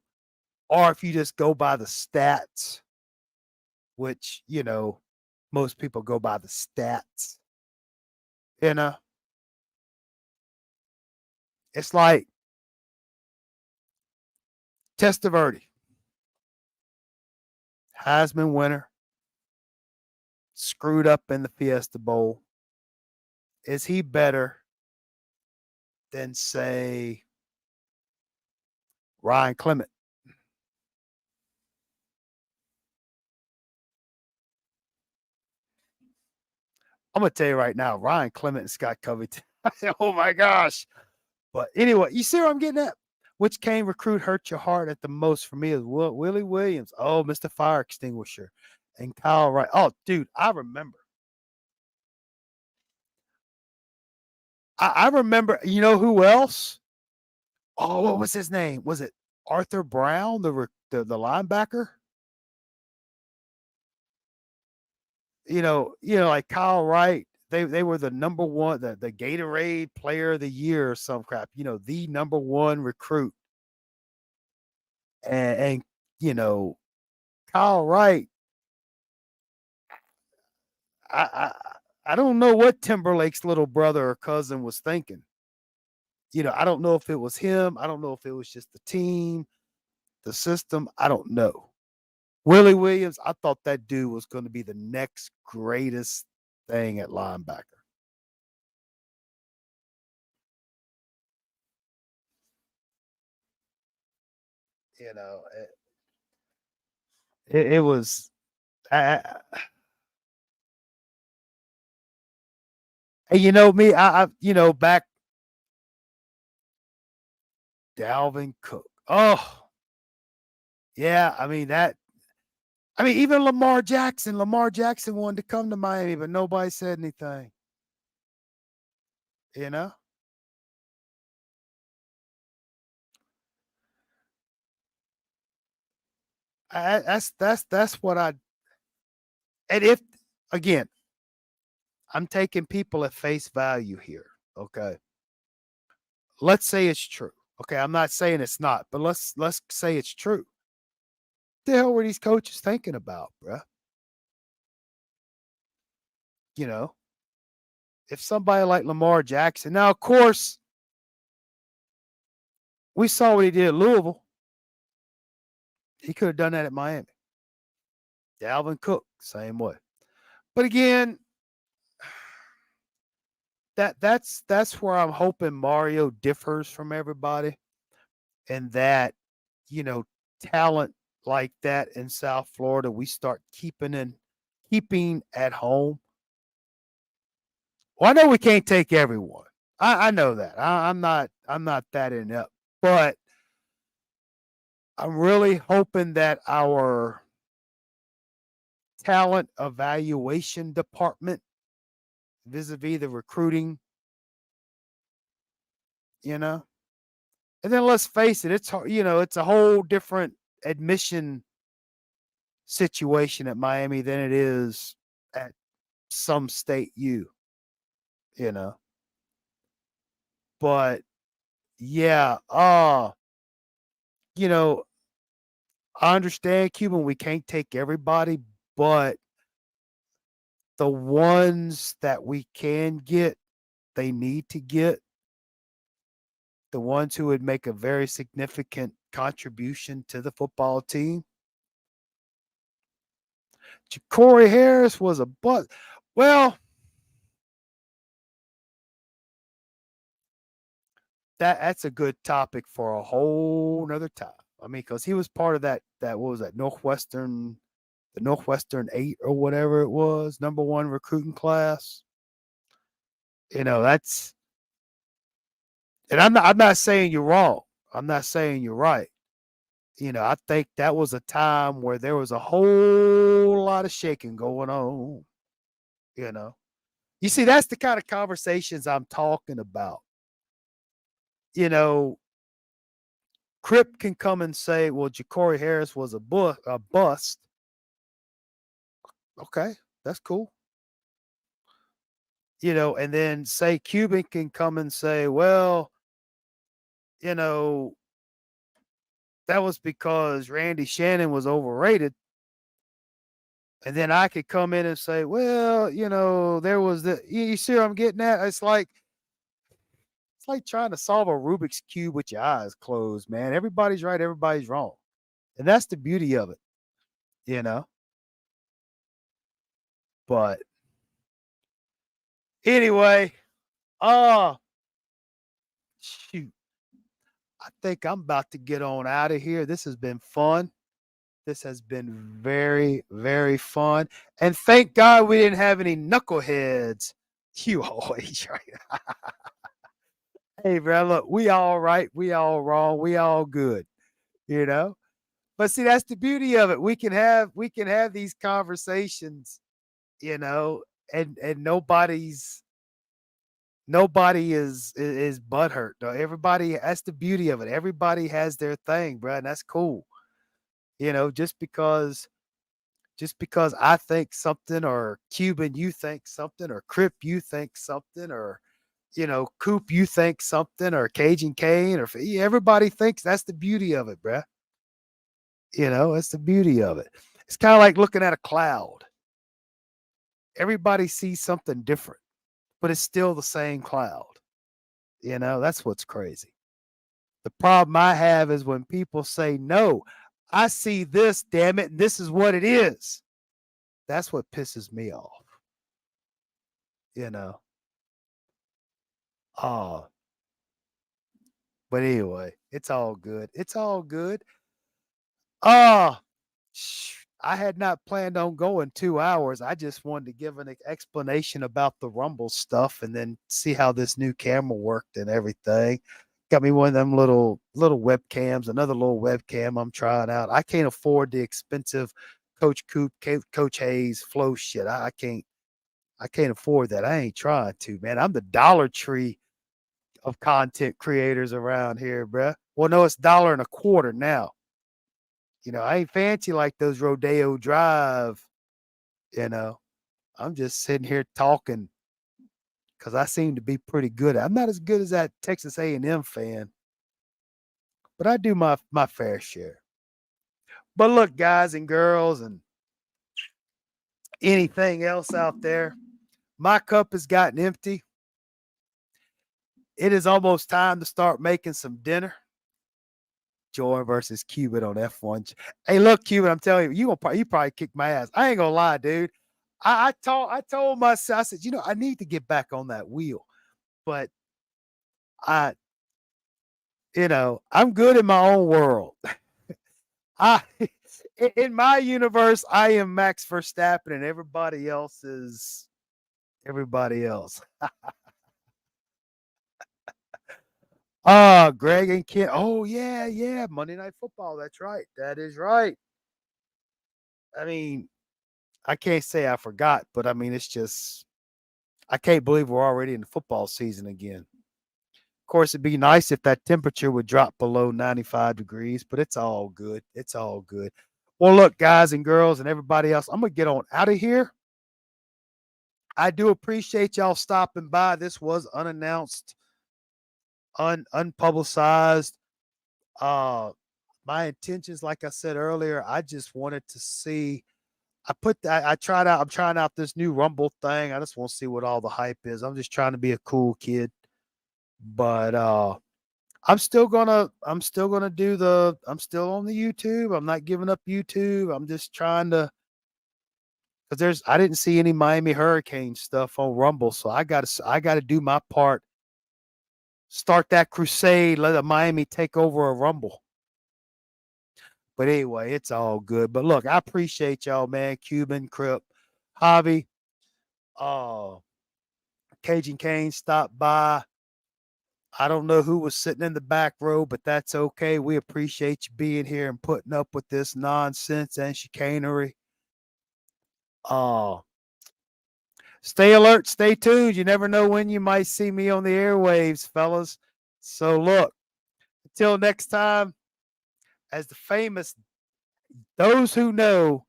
or if you just go by the stats, which most people go by the stats. You know, it's like Testaverde, Heisman winner, screwed up in the Fiesta Bowl. Is he better than, say, Ryan Clement? I'm gonna tell you right now, Ryan Clement and Scott Covington. Oh my gosh! But anyway, you see where I'm getting at? Which Kane recruit hurt your heart at the most for me is Willie Williams. Oh, Mr. Fire Extinguisher. And Kyle Wright. Oh, dude, I remember. I remember, you know who else? Oh, what was his name? Was it Arthur Brown, the linebacker? Like Kyle Wright. They were the number one, the Gatorade Player of the Year or some crap. The number one recruit, and Kyle Wright. I, I I don't know what Timberlake's little brother or cousin was thinking. I don't know if it was him. I don't know if it was just the team, the system. I don't know. Willie Williams, I thought that dude was going to be the next greatest thing at linebacker. You know, it was. And me, back Dalvin Cook. Oh, yeah. I mean that. I mean, even Lamar Jackson. Lamar Jackson wanted to come to Miami, but nobody said anything. You know, that's what I. And if again, I'm taking people at face value here. Okay, let's say it's true. Okay, I'm not saying it's not, but let's say it's true. What the hell were these coaches thinking about, bruh? You know, if somebody like Lamar Jackson, now of course we saw what he did at Louisville. He could have done that at Miami. Dalvin Cook, same way. But again, that's where I'm hoping Mario differs from everybody, and that you know talent like that in South Florida we start keeping at home. Well, I know we can't take everyone. I know that. I'm not that inept, but I'm really hoping that our talent evaluation department, vis-a-vis the recruiting, you know, and then let's face it, it's a whole different admission situation at Miami than it is at some state you know. But yeah, you know, I understand Cuban, we can't take everybody, but the ones that we can get, they need to get the ones who would make a very significant contribution to the football team. Corey Harris was a bust. Well, that's a good topic for a whole nother time. I mean, because he was part of that what was that the Northwestern 8 or whatever it was, number one recruiting class. That's and I'm not saying you're wrong. I'm not saying you're right. I think that was a time where there was a whole lot of shaking going on. You know, you see, that's the kind of conversations I'm talking about. You know, Crip can come and say, "Well, Ja'Cory Harris was a bust." Okay, that's cool. And then say Cuban can come and say, "Well, you know, that was because Randy Shannon was overrated." And then I could come in and say, "Well, there was you see what I'm getting at? It's like trying to solve a Rubik's cube with your eyes closed, man. Everybody's right, everybody's wrong, and that's the beauty of it, you know. But anyway, uh, shoot, I think I'm about to get on out of here. This has been fun. This has been very, very fun. And thank God we didn't have any knuckleheads. You always right. Hey, bro, look, we all right. We all wrong. We all good, you know? But see, that's the beauty of it. We can have these conversations, you know, and nobody is butthurt. No, everybody, that's the beauty of it. Everybody has their thing, bro, and that's cool. Just because I think something, or Cuban, you think something, or Crip, you think something, or Coop, you think something, or Cajun Kane, or everybody thinks. That's the beauty of it, bruh. That's the beauty of it. It's kind of like looking at a cloud. Everybody sees something different, but it's still the same cloud. That's what's crazy. The problem I have is when people say, no, I see this, damn it, and this is what it is. That's what pisses me off. You know. Oh, but anyway, it's all good. It's all good. Oh, I had not planned on going 2 hours. I just wanted to give an explanation about the Rumble stuff and then see how this new camera worked and everything. Got me one of them little webcams, another little webcam I'm trying out. I can't afford the expensive Coach Coop, Coach Hayes flow shit. I can't afford that. I ain't trying to, man. I'm the Dollar Tree of content creators around here, bruh. Well, no, it's $1.25 now. I ain't fancy like those Rodeo Drive, you know. I'm just sitting here talking because I seem to be pretty good. I'm not as good as that Texas A&M fan, but I do my fair share. But look, guys and girls, and anything else out there, my cup has gotten empty. It is almost time to start making some dinner. Joy versus Cuban on F1. Hey, look, Cuban, I'm telling you, you probably kick my ass. I ain't gonna lie, dude. I told myself, I said, I need to get back on that wheel. But I, I'm good in my own world. I in my universe, I am Max Verstappen and everybody else is everybody else. Greg and Ken. Oh yeah, yeah. Monday Night Football. That's right. That is right. I mean, I can't say I forgot, but I mean, it's just I can't believe we're already in the football season again. Of course, it'd be nice if that temperature would drop below 95 degrees, but it's all good. It's all good. Well, look, guys and girls and everybody else, I'm gonna get on out of here. I do appreciate y'all stopping by. This was unannounced, unpublicized. Uh, my intentions, like I said earlier, I just wanted to see. I put that. I tried out. I'm trying out this new Rumble thing. I just want to see what all the hype is. I'm just trying to be a cool kid, but I'm still gonna do the. I'm still on the YouTube. I'm not giving up YouTube. I'm just trying to because I didn't see any Miami Hurricane stuff on Rumble, so I gotta do my part. Start that crusade. Let a Miami take over a Rumble. But anyway, it's all good. But look, I appreciate y'all, man. Cuban, Crip, Javi, uh, Cajun Kane stopped by. I don't know who was sitting in the back row, but that's okay. We appreciate you being here and putting up with this nonsense and chicanery. Uh, Stay alert, stay tuned. You never know when you might see me on the airwaves, fellas. So look, until next time, as the famous those who know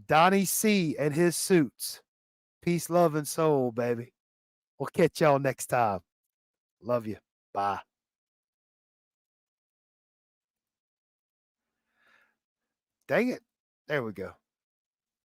Donnie C and his suits. Peace, love, and soul, baby. We'll catch y'all next time. Love you. Bye. Dang it. There we go.